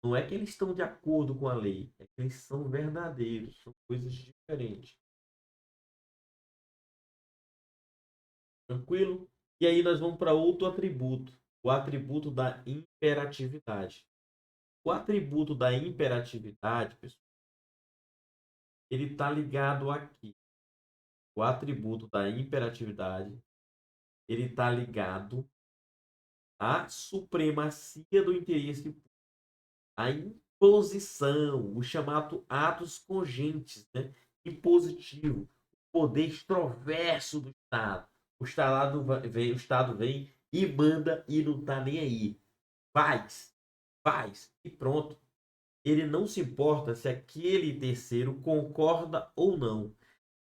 Não é que eles estão de acordo com a lei, é que eles são verdadeiros, são coisas diferentes. Tranquilo? E aí nós vamos para outro atributo, o atributo da imperatividade. O atributo da imperatividade, pessoal, ele está ligado aqui. O atributo da imperatividade, ele está ligado à supremacia do interesse público, à imposição, o chamado atos cogentes, né? Impositivo, o poder extroverso do Estado. O Estado vem e manda e não está nem aí. Faz e pronto. Ele não se importa se aquele terceiro concorda ou não.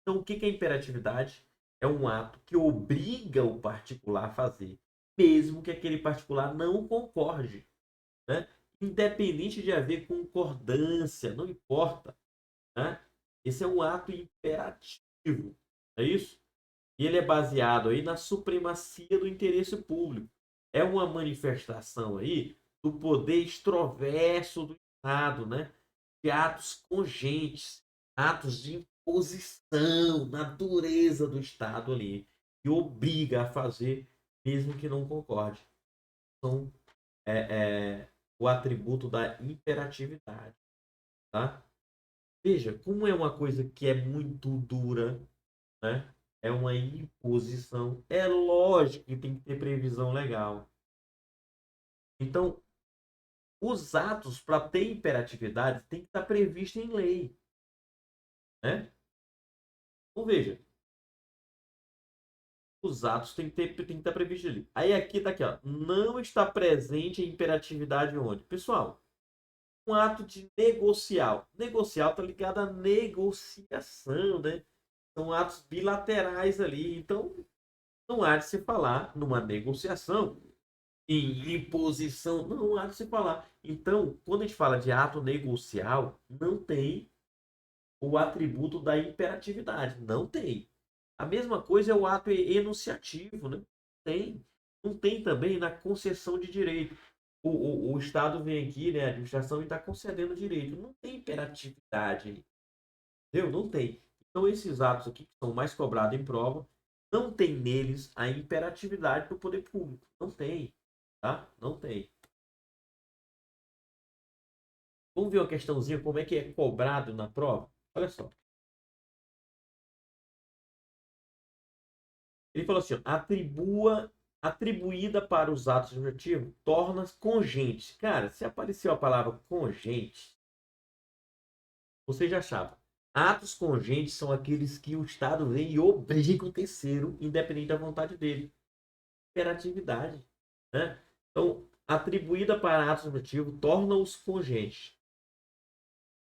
Então, o que é imperatividade? É um ato que obriga o particular a fazer, mesmo que aquele particular não concorde, né? Independente de haver concordância, não importa, né? Esse é um ato imperativo, é isso? E ele é baseado aí na supremacia do interesse público. É uma manifestação aí do poder extroverso do Estado, né? De atos congentes, atos de imposição, natureza do Estado ali, que obriga a fazer, mesmo que não concorde. São o atributo da imperatividade, tá? Veja, como é uma coisa que é muito dura, né? É uma imposição. É lógico que tem que ter previsão legal. Então, os atos, para ter imperatividade, tem que estar previsto em lei, né? Então, veja, os atos tem que estar previsto ali. Aí aqui tá aqui, ó. Não está presente a imperatividade onde? Pessoal, um ato de negocial. Negocial está ligado à negociação, né? São atos bilaterais ali. Então, não há de se falar numa negociação em imposição. Não há de se falar. Então, quando a gente fala de ato negocial, não tem o atributo da imperatividade. Não tem. A mesma coisa é o ato enunciativo, né? Tem. Não tem também na concessão de direito. O Estado vem aqui, né, a administração, e está concedendo direito. Não tem imperatividade aí. Entendeu? Não tem. Então, esses atos aqui, que são mais cobrados em prova, não tem neles a imperatividade do poder público. Não tem. Tá? Não tem. Vamos ver uma questãozinha, como é que é cobrado na prova? Olha só. Ele falou assim, ó, atribuída para os atos administrativos, torna congente. Cara, se apareceu a palavra congente, você já sabe. Atos congentes são aqueles que o Estado vem e obriga o terceiro, independente da vontade dele. Imperatividade, né? Então, atribuída para atos administrativos, torna-os congentes.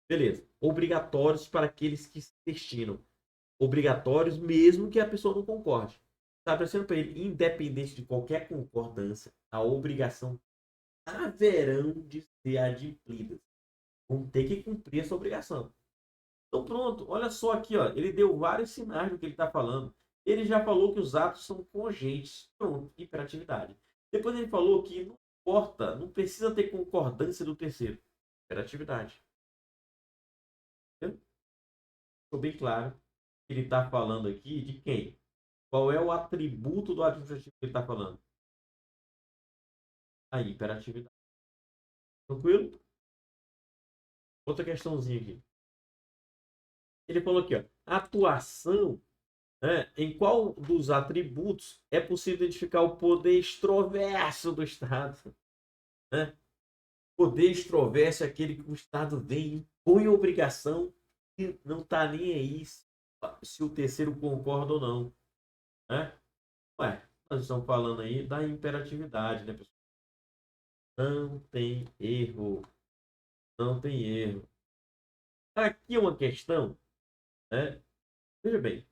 Beleza. Obrigatórios para aqueles que se destinam. Obrigatórios mesmo que a pessoa não concorde. Está aparecendo para ele, independente de qualquer concordância, a obrigação haverão de ser adimplidas. Vão ter que cumprir essa obrigação. Então pronto, olha só aqui, ó, ele deu vários sinais do que ele está falando. Ele já falou que os atos são congentes. Pronto, imperatividade. Depois ele falou que não importa, não precisa ter concordância do terceiro. Imperatividade. Entendeu? Ficou bem claro que ele está falando aqui de quem? Qual é o atributo do administrativo que ele está falando? A imperatividade. Tranquilo? Outra questãozinha aqui. Ele falou aqui, ó, atuação, né, em qual dos atributos é possível identificar o poder extroverso do Estado? Né? Poder extroverso é aquele que o Estado vem, impõe obrigação e não está nem aí se o terceiro concorda ou não. Né? Ué, nós estamos falando aí da imperatividade, né, pessoal? Não tem erro. Não tem erro. Aqui é uma questão, né? Veja bem,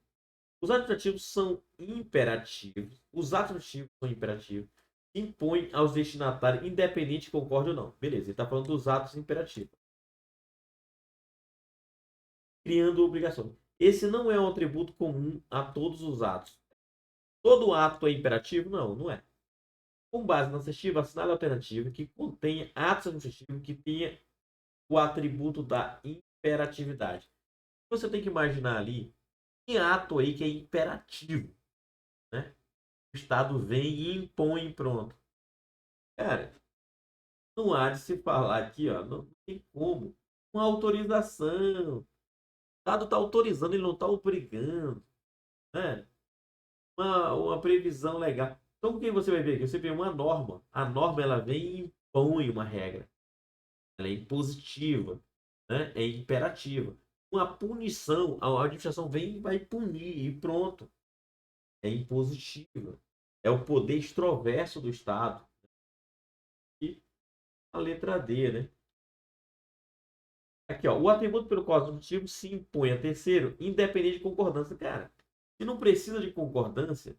os atrativos são imperativos. Os atrativos são imperativos. Impõem aos destinatários, independente se concorde ou não. Beleza, ele está falando dos atos imperativos. Criando obrigação. Esse não é um atributo comum a todos os atos. Todo ato é imperativo? Não, não é. Com base na assertiva, assinale a alternativa que contenha atos administrativos que tenha o atributo da imperatividade. Você tem que imaginar ali que ato aí que é imperativo, né? O Estado vem e impõe pronto. Cara, não há de se falar aqui, ó, não tem como. Uma autorização. O Estado está autorizando, ele não está obrigando, né? Uma previsão legal. Então, o que você vai ver aqui? Você vê uma norma. A norma, ela vem e impõe uma regra. Ela é impositiva, né? É imperativa. Uma punição, a administração vem e vai punir e pronto. É impositiva. É o poder extroverso do Estado. E a letra D, né? Aqui, ó, o atributo pelo qual o adjuntivo se impõe a terceiro, independente de concordância. Cara, se não precisa de concordância,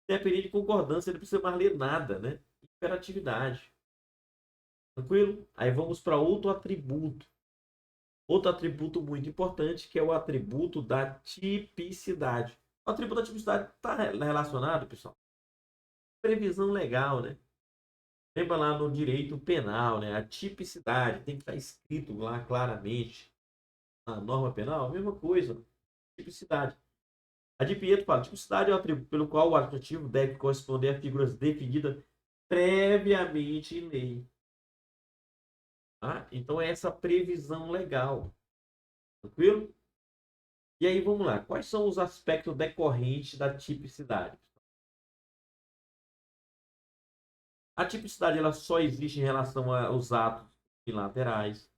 independente de concordância, ele não precisa mais ler nada, né? Imperatividade. Tranquilo? Aí vamos para outro atributo. Outro atributo muito importante, que é o atributo da tipicidade. O atributo da tipicidade está relacionado, pessoal, previsão legal, né? Lembra lá no direito penal, né? A tipicidade tem que estar escrito lá claramente na norma penal, a mesma coisa, tipicidade. A de Pietro fala, tipicidade é o atributo pelo qual o adjetivo deve corresponder a figuras definidas previamente em lei. Tá? Então é essa previsão legal. Tranquilo? E aí vamos lá. Quais são os aspectos decorrentes da tipicidade? A tipicidade ela só existe em relação aos atos bilaterais,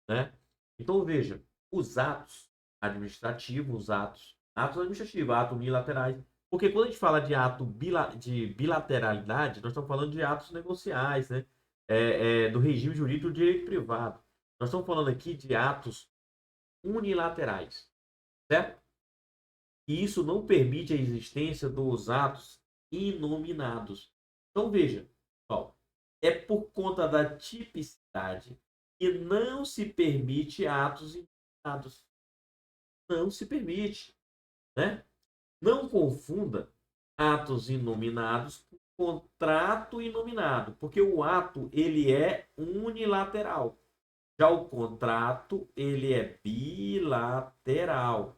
né? Então veja, os atos administrativos, atos administrativos, atos unilaterais. Porque quando a gente fala de de bilateralidade, nós estamos falando de atos negociais, né? Do regime jurídico do direito privado. Nós estamos falando aqui de atos unilaterais, certo? E isso não permite a existência dos atos inominados. Então veja, Paulo, é por conta da tipicidade que não se permite atos inominados. não se permite, né? Não confunda atos inominados com contrato inominado, porque o ato ele é unilateral. Já o contrato ele é bilateral,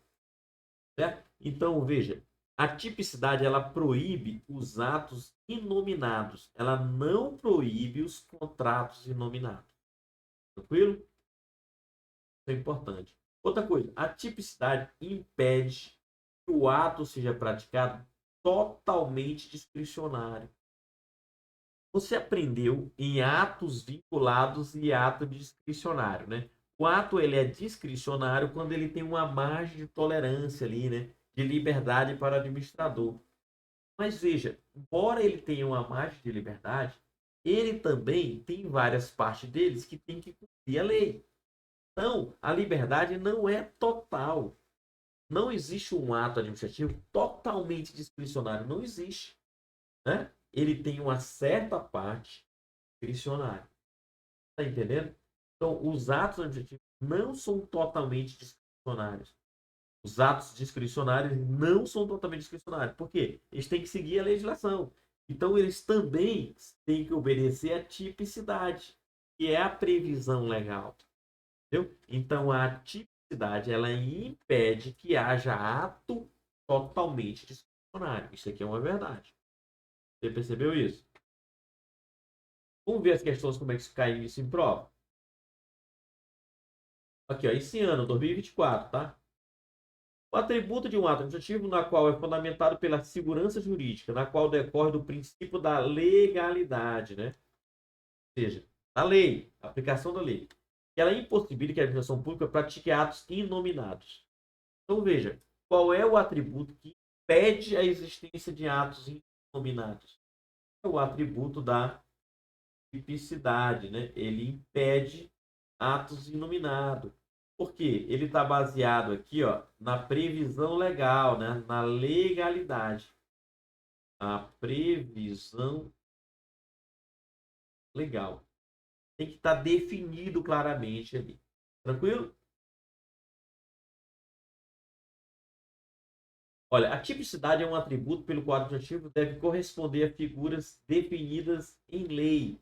certo? Então, veja, a tipicidade ela proíbe os atos inominados, ela não proíbe os contratos inominados. Tranquilo? Isso é importante. Outra coisa, a tipicidade impede que o ato seja praticado totalmente discricionário. Você aprendeu em atos vinculados e ato discricionário, né? O ato ele é discricionário quando ele tem uma margem de tolerância ali, né? De liberdade para o administrador. Mas veja, embora ele tenha uma margem de liberdade, ele também tem várias partes deles que tem que cumprir a lei. Então, a liberdade não é total. Não existe um ato administrativo totalmente discricionário. Não existe, né? Ele tem uma certa parte discricionária. Tá entendendo? Então, os atos administrativos não são totalmente discricionários. Os atos discricionários não são totalmente discricionários. Por quê? Eles têm que seguir a legislação. Então, eles também têm que obedecer à tipicidade, que é a previsão legal. Entendeu? Então, a tipicidade ela impede que haja ato totalmente discricionário. Isso aqui é uma verdade. Você percebeu isso? Vamos ver as questões como é que cai isso em prova. Aqui, ó, esse ano, 2024, tá? O atributo de um ato administrativo na qual é fundamentado pela segurança jurídica, na qual decorre do princípio da legalidade, né? Ou seja, a lei, a aplicação da lei. Que ela impossibilita que a administração pública pratique atos inominados. Então, veja, qual é o atributo que impede a existência de atos inominados? É o atributo da tipicidade, né? Ele impede atos inominados. Por quê? Ele está baseado aqui, ó, na previsão legal, né? Na legalidade. A previsão legal. Tem que estar definido claramente ali. Tranquilo? Olha, a tipicidade é um atributo pelo qual o adjetivo deve corresponder a figuras definidas em lei,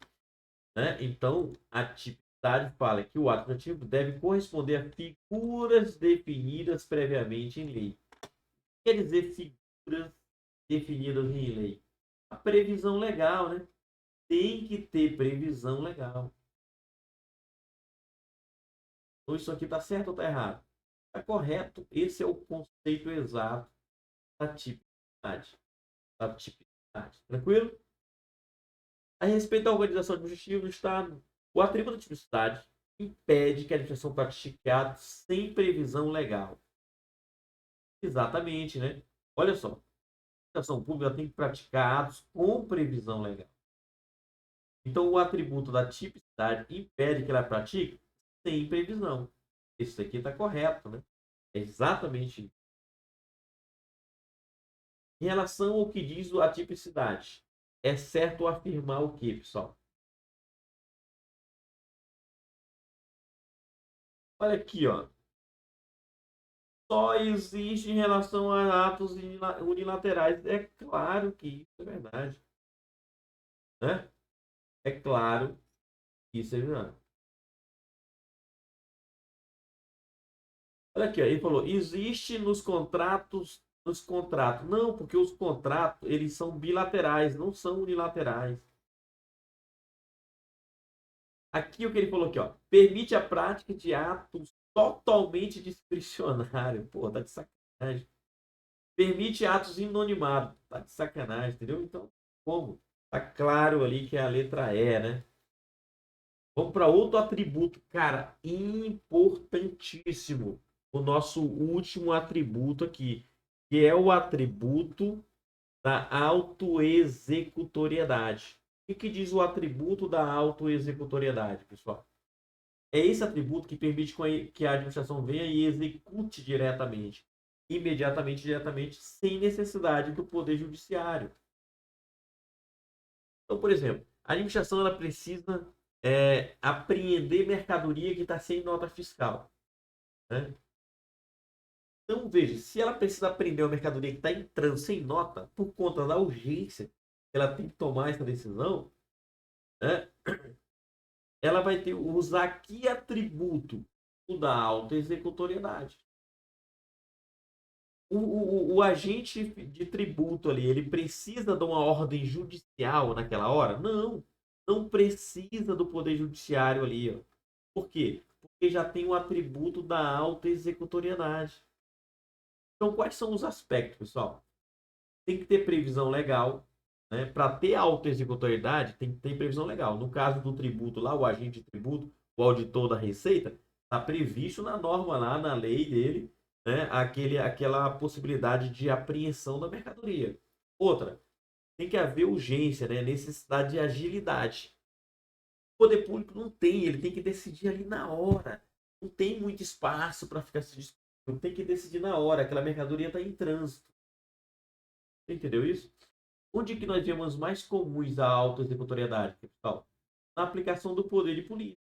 né? Então, a tipicidade fala que o ato adjetivo deve corresponder a figuras definidas previamente em lei. Quer dizer figuras definidas em lei? A previsão legal, né? Tem que ter previsão legal. Então, isso aqui está certo ou está errado? Está correto. Esse é o conceito exato da tipicidade. Da tipicidade. Tranquilo? A respeito da organização administrativa do Estado, o atributo da tipicidade impede que a administração pratique atos sem previsão legal. Exatamente, né? Olha só, a administração pública tem que praticar atos com previsão legal. Então, o atributo da tipicidade impede que ela pratique sem previsão. Isso aqui está correto, né? É exatamente isso. Em relação ao que diz a tipicidade, é certo afirmar o que, pessoal? Olha aqui, ó. Só existe em relação a atos unilaterais. É claro que isso é verdade, né? É claro que isso é verdade. Olha aqui, ó, ele falou, existe nos contratos. Não, porque os contratos, eles são bilaterais, não são unilaterais. Aqui o que ele falou aqui, ó, permite a prática de atos totalmente discricionários. Pô, tá de sacanagem. Permite atos inanimados. Tá de sacanagem, entendeu? Então, como? Tá claro ali que é a letra E, né? Vamos para outro atributo, cara, importantíssimo. O nosso último atributo aqui, que é o atributo da autoexecutoriedade. O que diz o atributo da autoexecutoriedade, pessoal? É esse atributo que permite que a administração venha e execute diretamente, imediatamente, diretamente, sem necessidade do Poder Judiciário. Então, por exemplo, a administração ela precisa apreender mercadoria que está sem nota fiscal, né? Então, veja, se ela precisa prender uma mercadoria que está entrando sem nota, por conta da urgência, ela tem que tomar essa decisão, né? Ela vai ter usar que atributo? O da alta executoriedade. O agente de tributo ali, ele precisa de uma ordem judicial naquela hora? Não, não precisa do poder judiciário ali. Ó. Por quê? Porque já tem o atributo da alta executoriedade. Então, quais são os aspectos, pessoal? Tem que ter previsão legal, né? Para ter alta executoriedade, tem que ter previsão legal. No caso do tributo lá, o agente de tributo, o auditor da Receita, está previsto na norma lá, na lei dele, né? Aquela possibilidade de apreensão da mercadoria. Outra, tem que haver urgência, né? Necessidade de agilidade. O poder público não tem, ele tem que decidir ali na hora. Não tem muito espaço para ficar se discutindo. Tem que decidir na hora. Aquela mercadoria está em trânsito. Você entendeu isso? Onde que nós vemos mais comuns a alta executoriedade, pessoal? Na aplicação do poder de polícia.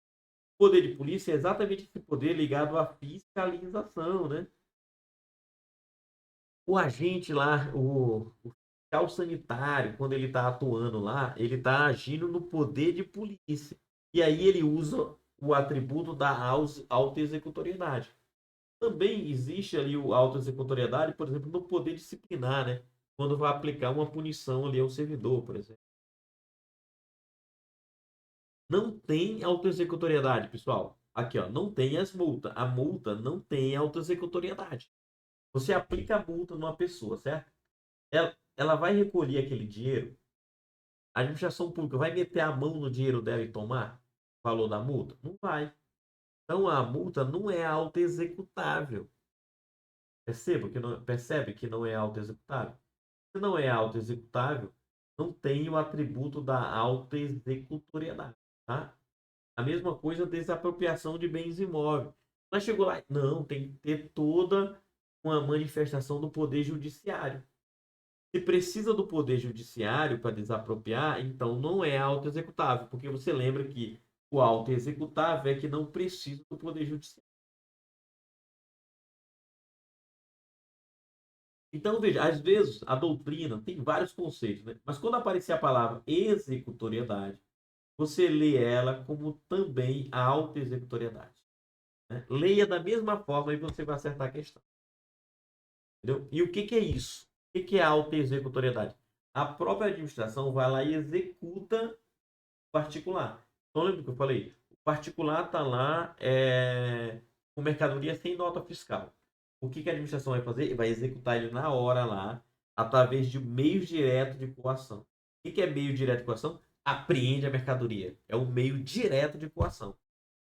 O poder de polícia é exatamente esse poder ligado à fiscalização, né? O agente lá, o fiscal sanitário, quando ele está atuando lá, ele está agindo no poder de polícia. E aí ele usa o atributo da alta executoriedade. Também existe ali o alta executoriedade, por exemplo, no poder disciplinar, né? Quando vai aplicar uma punição ali ao servidor, por exemplo. Não tem autoexecutoriedade, pessoal. Aqui, ó, não tem as multas. A multa não tem autoexecutoriedade. Você aplica a multa numa pessoa, certo? Ela vai recolher aquele dinheiro. A administração pública vai meter a mão no dinheiro dela e tomar o valor da multa? Não vai. Então a multa não é autoexecutável. Percebe que não é autoexecutável? Se não é autoexecutável, não tem o atributo da autoexecutoriedade, tá? A mesma coisa desapropriação de bens imóveis. Mas chegou lá, não, tem que ter toda uma manifestação do poder judiciário. Se precisa do poder judiciário para desapropriar, então não é auto-executável, porque você lembra que o auto-executável é que não precisa do poder judiciário. Então, veja, às vezes a doutrina tem vários conceitos, né? Mas quando aparecer a palavra executoriedade, você lê ela como também a auto-executoriedade. Né? Leia da mesma forma e você vai acertar a questão. Entendeu? E o que, que é isso? O que, que é a auto-executoriedade? A própria administração vai lá e executa o particular. Então, lembra que eu falei? O particular está lá com mercadoria sem nota fiscal. O que, que a administração vai fazer? Vai executar ele na hora lá, através de meios diretos de coação. O que, que é meio direto de coação? Apreende a mercadoria. É o meio direto de coação.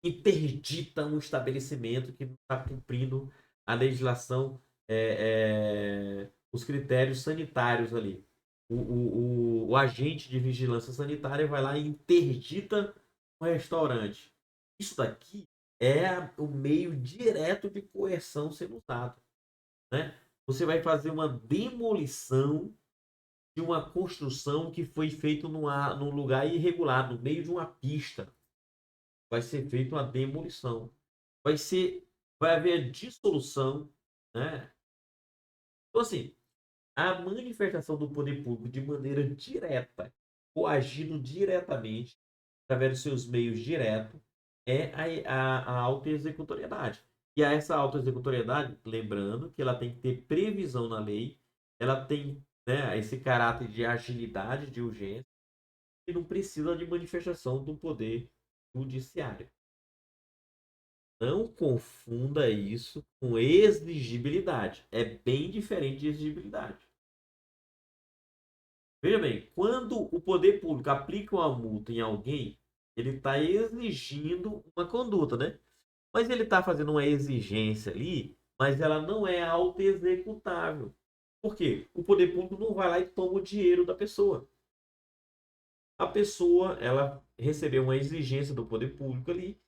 Interdita um estabelecimento que não está cumprindo a legislação, os critérios sanitários ali. O agente de vigilância sanitária vai lá e interdita o restaurante. Isso daqui é o meio direto de coerção sendo usado. Né? Você vai fazer uma demolição de uma construção que foi feita num lugar irregular, no meio de uma pista. Vai ser feita uma demolição. Vai haver dissolução, né? Então, assim, a manifestação do poder público de maneira direta, ou agindo diretamente, através dos seus meios diretos, é a auto-executoriedade. E a essa auto-executoriedade, lembrando que ela tem que ter previsão na lei, ela tem, né, esse caráter de agilidade, de urgência, e não precisa de manifestação do poder judiciário. Não confunda isso com exigibilidade. É bem diferente de exigibilidade. Veja bem, quando o poder público aplica uma multa em alguém, ele está exigindo uma conduta, né? Mas ele está fazendo uma exigência ali, mas ela não é auto-executável. Por quê? O poder público não vai lá e toma o dinheiro da pessoa. A pessoa, ela recebeu uma exigência do poder público ali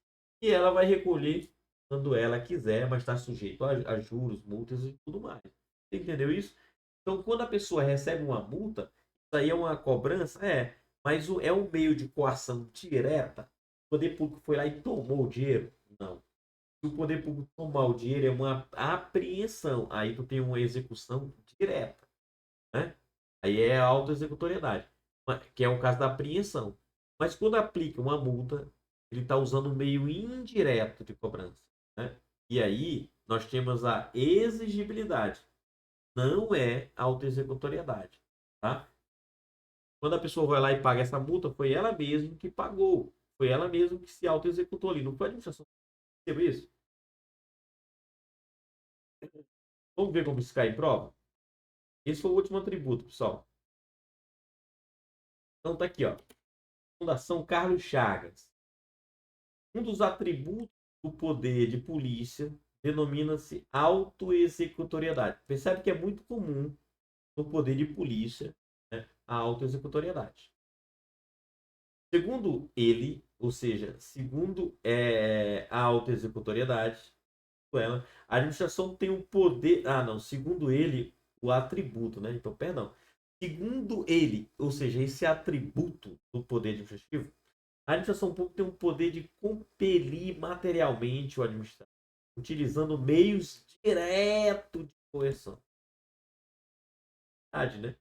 e ela vai recolher quando ela quiser, mas está sujeito a juros, multas e tudo mais. Você entendeu isso? Então, quando a pessoa recebe uma multa, isso aí é uma cobrança? Mas é um meio de coação direta? O poder público foi lá e tomou o dinheiro? Não. Se o poder público tomar o dinheiro, é uma apreensão. Aí tu tem uma execução direta, né? Aí é a auto-executoriedade, que é o caso da apreensão. Mas quando aplica uma multa, ele está usando um meio indireto de cobrança, né? E aí nós temos a exigibilidade. Não é auto-executoriedade, tá? Quando a pessoa vai lá e paga essa multa, foi ela mesma que pagou. Foi ela mesma que se auto-executou ali. Não foi a administração que teve isso. Vamos ver como isso cai em prova? Esse foi o último atributo, pessoal. Então tá aqui, ó. Fundação Carlos Chagas. Um dos atributos do poder de polícia denomina-se autoexecutoriedade. Percebe que é muito comum no poder de polícia, né, a autoexecutoriedade. Segundo ele, ou seja, segundo a autoexecutoriedade, a administração tem o poder. Ah, não, segundo ele, o atributo, né? Então, perdão. Segundo ele, ou seja, esse atributo do poder administrativo, a administração pública tem o poder de compelir materialmente o administrador, utilizando meios diretos de coerção. Verdade, né?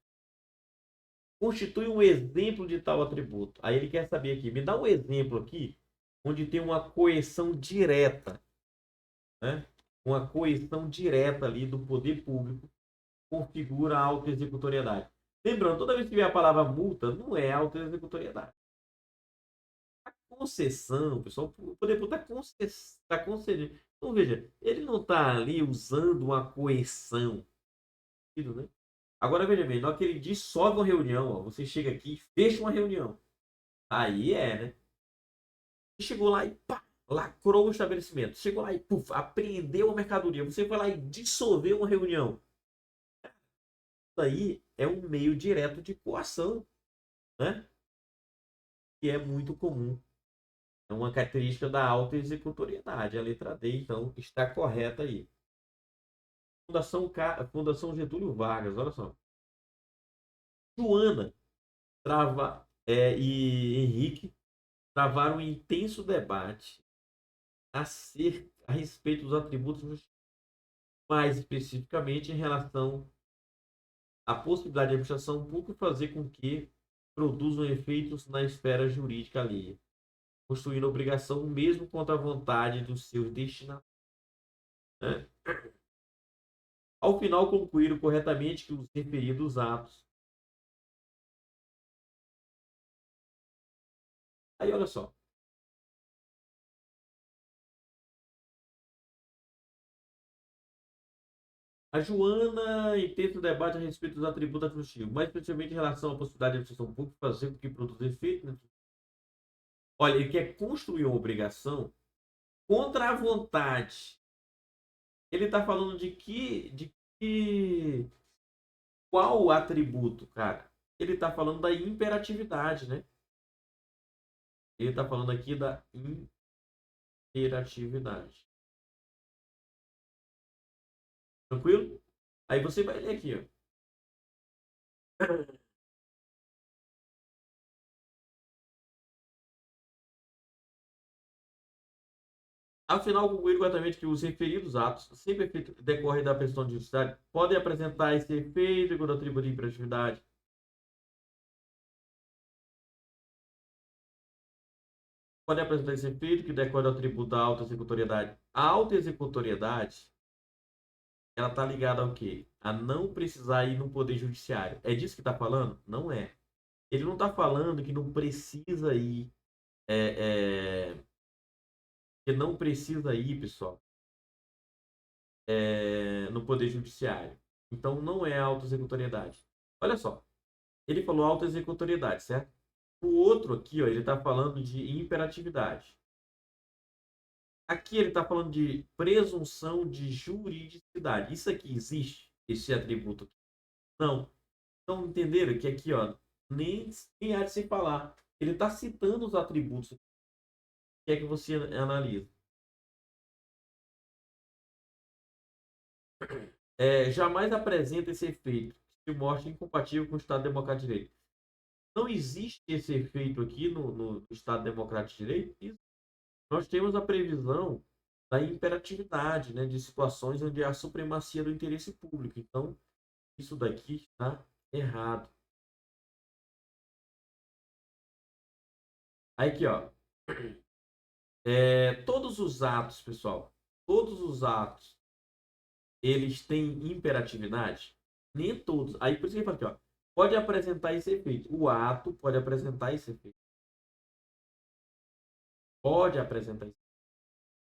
Constitui um exemplo de tal atributo. Aí ele quer saber aqui, me dá um exemplo aqui, onde tem uma coerção direta, né? Uma coerção direta ali do poder público configura a autoexecutoriedade. Lembrando, toda vez que vier a palavra multa, não é autoexecutoriedade. A concessão, pessoal, o poder público está concedendo. Então, veja, ele não está ali usando uma coerção, né? Agora, veja bem, na hora que ele dissolve uma reunião, ó, você chega aqui e fecha uma reunião. Aí né? Chegou lá e pá, lacrou o estabelecimento. Chegou lá e puf, apreendeu a mercadoria. Você foi lá e dissolveu uma reunião. Isso aí é um meio direto de coação, né? Que é muito comum. É uma característica da alta executoriedade. A letra D, então, está correta aí. Fundação Getúlio Vargas, olha só. Joana e Henrique travaram um intenso debate a respeito dos atributos, mais especificamente em relação à possibilidade de administração pública fazer com que produzam efeitos na esfera jurídica alheia, construindo obrigação mesmo contra a vontade dos seus destinatários. Né? Ao final, concluíram corretamente que os referidos atos. Aí, olha só. A Joana intenta o debate a respeito dos atributos administrativos, mais especialmente em relação à possibilidade de administração pública fazer com que produza efeito. Né? Olha, ele quer construir uma obrigação contra a vontade. Ele está falando de que qual atributo, cara? Ele está falando da imperatividade, né? Ele está falando aqui da imperatividade. Tranquilo? Aí você vai ler aqui, ó. Afinal, concluir corretamente que os referidos atos, sempre decorrem da pressão de justiça, podem apresentar esse efeito quando atributo de imperatividade. Podem apresentar esse efeito que decorre do atributo da auto-executoriedade. A auto-executoriedade, ela está ligada ao quê? A não precisar ir no poder judiciário. É disso que está falando? Não é. Ele não está falando que não precisa ir, que não precisa ir, pessoal, no poder judiciário. Então não é auto-executoriedade. Olha só, ele falou auto-executoriedade, certo? O outro aqui, ó, ele está falando de imperatividade. Aqui ele está falando de presunção de juridicidade. Isso aqui existe, esse atributo aqui? Não. Então entenderam que aqui, ó, nem há de se falar. Ele está citando os atributos que é que você analisa. Jamais apresenta esse efeito que se mostra incompatível com o Estado Democrático de Direito. Não existe esse efeito aqui no Estado Democrático de Direito. Nós temos a previsão da imperatividade, né, de situações onde há supremacia do interesse público. Então, isso daqui está errado. Aí aqui, ó. Todos os atos, pessoal, todos os atos, eles têm imperatividade? Nem todos. Aí por isso que ele fala aqui, ó. Pode apresentar esse efeito. O ato pode apresentar esse efeito. Pode apresentar esse efeito.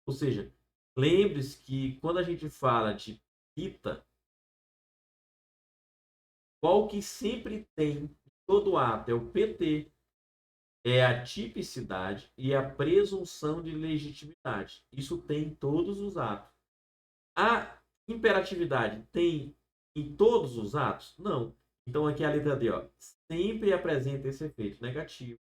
Ou seja, lembre-se que quando a gente fala de pita, qual que sempre tem todo ato é o PT, é a tipicidade e a presunção de legitimidade. Isso tem em todos os atos. A imperatividade tem em todos os atos? Não. Então aqui a letra D, ó, sempre apresenta esse efeito negativo.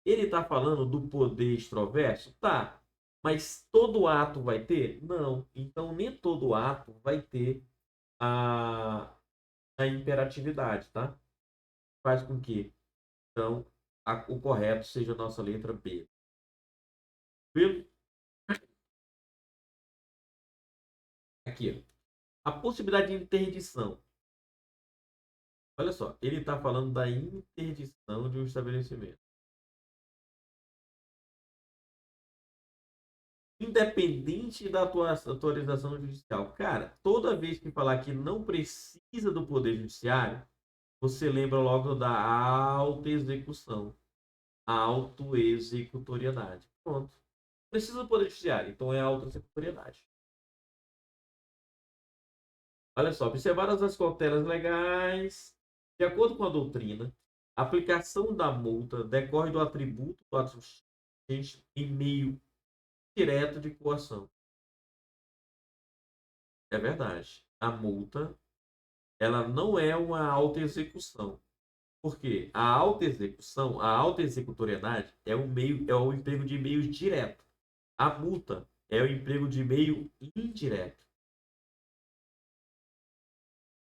Ele está falando do poder extroverso? Tá. Mas todo ato vai ter? Não. Então nem todo ato vai ter a, a imperatividade, tá? Faz com que, então, o correto seja a nossa letra B. Viu? Aqui, ó. A possibilidade de interdição. Olha só, ele está falando da interdição de um estabelecimento. Independente da autorização judicial. Cara, toda vez que falar que não precisa do Poder Judiciário, você lembra logo da autoexecução, autoexecutoriedade. Pronto. Precisa do Poder Judiciário, então é autoexecutoriedade. Olha só, observadas as cautelas legais, de acordo com a doutrina, a aplicação da multa decorre do atributo do ato em meio direto de coação. É verdade. A multa, ela não é uma autoexecução. Por quê? A autoexecução, a autoexecutoriedade é o meio, é o emprego de meios direto. A multa é o emprego de meio indireto.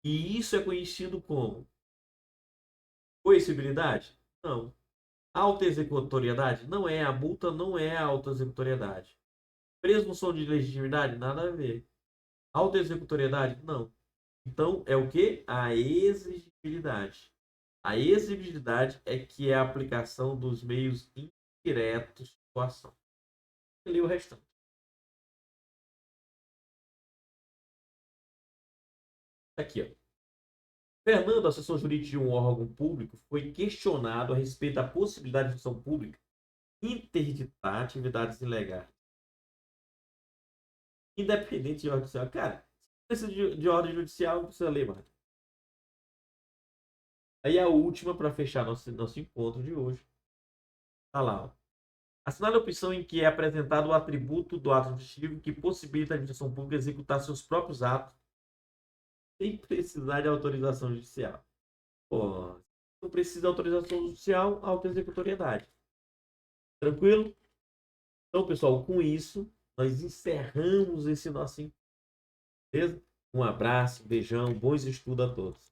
E isso é conhecido como coercibilidade? Não. Autoexecutoriedade? Não é. A multa não é a autoexecutoriedade. Presunção de legitimidade? Nada a ver. Autoexecutoriedade? Não. Então, é o que? A exigibilidade. A exigibilidade é que é a aplicação dos meios indiretos de coação. E o restante. Aqui, ó. Fernando, assessor jurídico de um órgão público, foi questionado a respeito da possibilidade de função pública interditar atividades ilegais. Independente de ordem judicial. Cara, se precisa de ordem judicial, não precisa ler mais. Aí a última, para fechar nosso encontro de hoje. Tá lá, ó. Assinale a opção em que é apresentado o atributo do ato administrativo que possibilita a administração pública executar seus próprios atos sem precisar de autorização judicial. Pô, não precisa de autorização judicial, autoexecutoriedade. Tranquilo? Então, pessoal, com isso, nós encerramos esse nosso encontro. Beleza? Um abraço, beijão, bons estudos a todos.